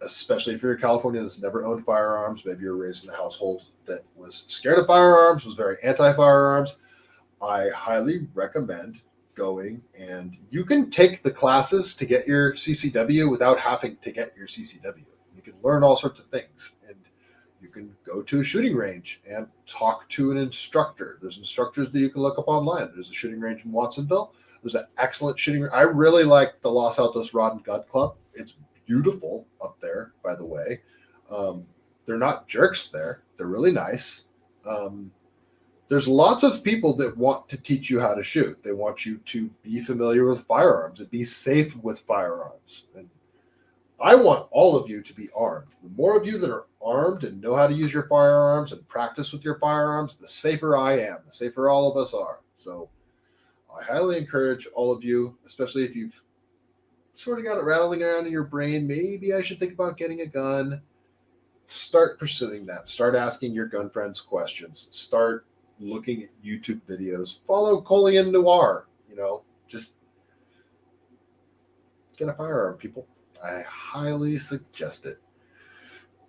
especially if you're a Californian that's never owned firearms, maybe you're raised in a household that was scared of firearms, was very anti-firearms, I highly recommend going, and you can take the classes to get your CCW without having to get your CCW. You can learn all sorts of things, and you can go to a shooting range and talk to an instructor. There's instructors that you can look up online. There's a shooting range in Watsonville. There's an excellent shooting range. I really like the Los Altos Rod and Gun Club. It's beautiful up there, by the way. They're not jerks there. They're really nice. There's lots of people that want to teach you how to shoot. They want you to be familiar with firearms and be safe with firearms. And I want all of you to be armed. The more of you that are armed and know how to use your firearms and practice with your firearms, the safer I am, the safer all of us are. So I highly encourage all of you, especially if you've sort of got it rattling around in your brain, maybe I should think about getting a gun. Start pursuing that. Start asking your gun friends questions. Start looking at YouTube videos. Follow Colian Noir. Just get a firearm, people. I highly suggest it.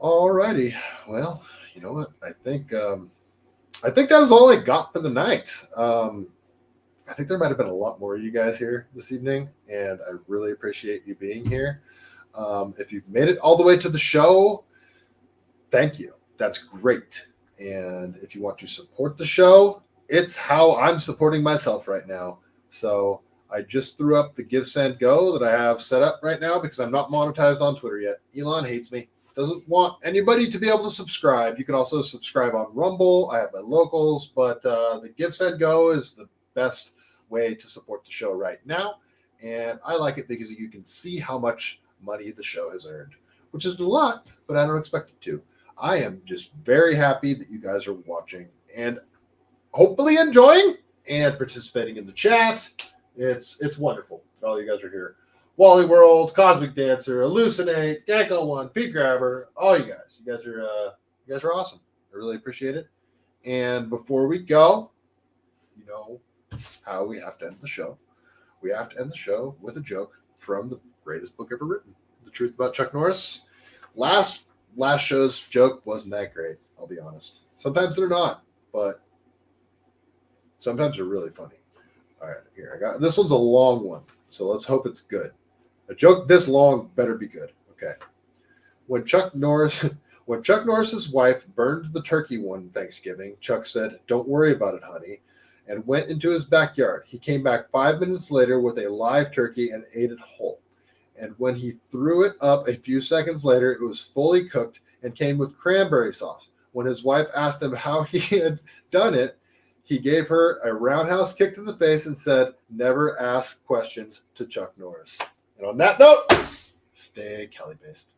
Alrighty. Well, you know what? I think that is all I got for the night. I think there might have been a lot more of you guys here this evening, and I really appreciate you being here. If you've made it all the way to the show, thank you. That's great. And if you want to support the show, it's how I'm supporting myself right now. So I just threw up the Give, Send, Go that I have set up right now because I'm not monetized on Twitter yet. Elon hates me. Doesn't want anybody to be able to subscribe. You can also subscribe on Rumble. I have my locals, but the Give, Send, Go is the best way to support the show right now. And I like it because you can see how much money the show has earned, which isn't a lot, but I don't expect it to. I am just very happy that you guys are watching and hopefully enjoying and participating in the chat. It's wonderful that all you guys are here. Wally World, Cosmic Dancer, Hallucinate, Ganko1, Pete Grabber, all you guys. You guys are awesome. I really appreciate it. And before we go, you know how we have to end the show. We have to end the show with a joke from the greatest book ever written, The Truth About Chuck Norris. Last show's joke wasn't that great, I'll be honest. Sometimes they're not, but sometimes they're really funny. All right, here I got this one's a long one, so let's hope it's good. A joke this long better be good. Okay. When Chuck Norris's wife burned the turkey one Thanksgiving, Chuck said, "Don't worry about it, honey," and went into his backyard. He came back 5 minutes later with a live turkey and ate it whole. And when he threw it up a few seconds later, it was fully cooked and came with cranberry sauce. When his wife asked him how he had done it, he gave her a roundhouse kick to the face and said, "Never ask questions to Chuck Norris." And on that note, stay CaliBased.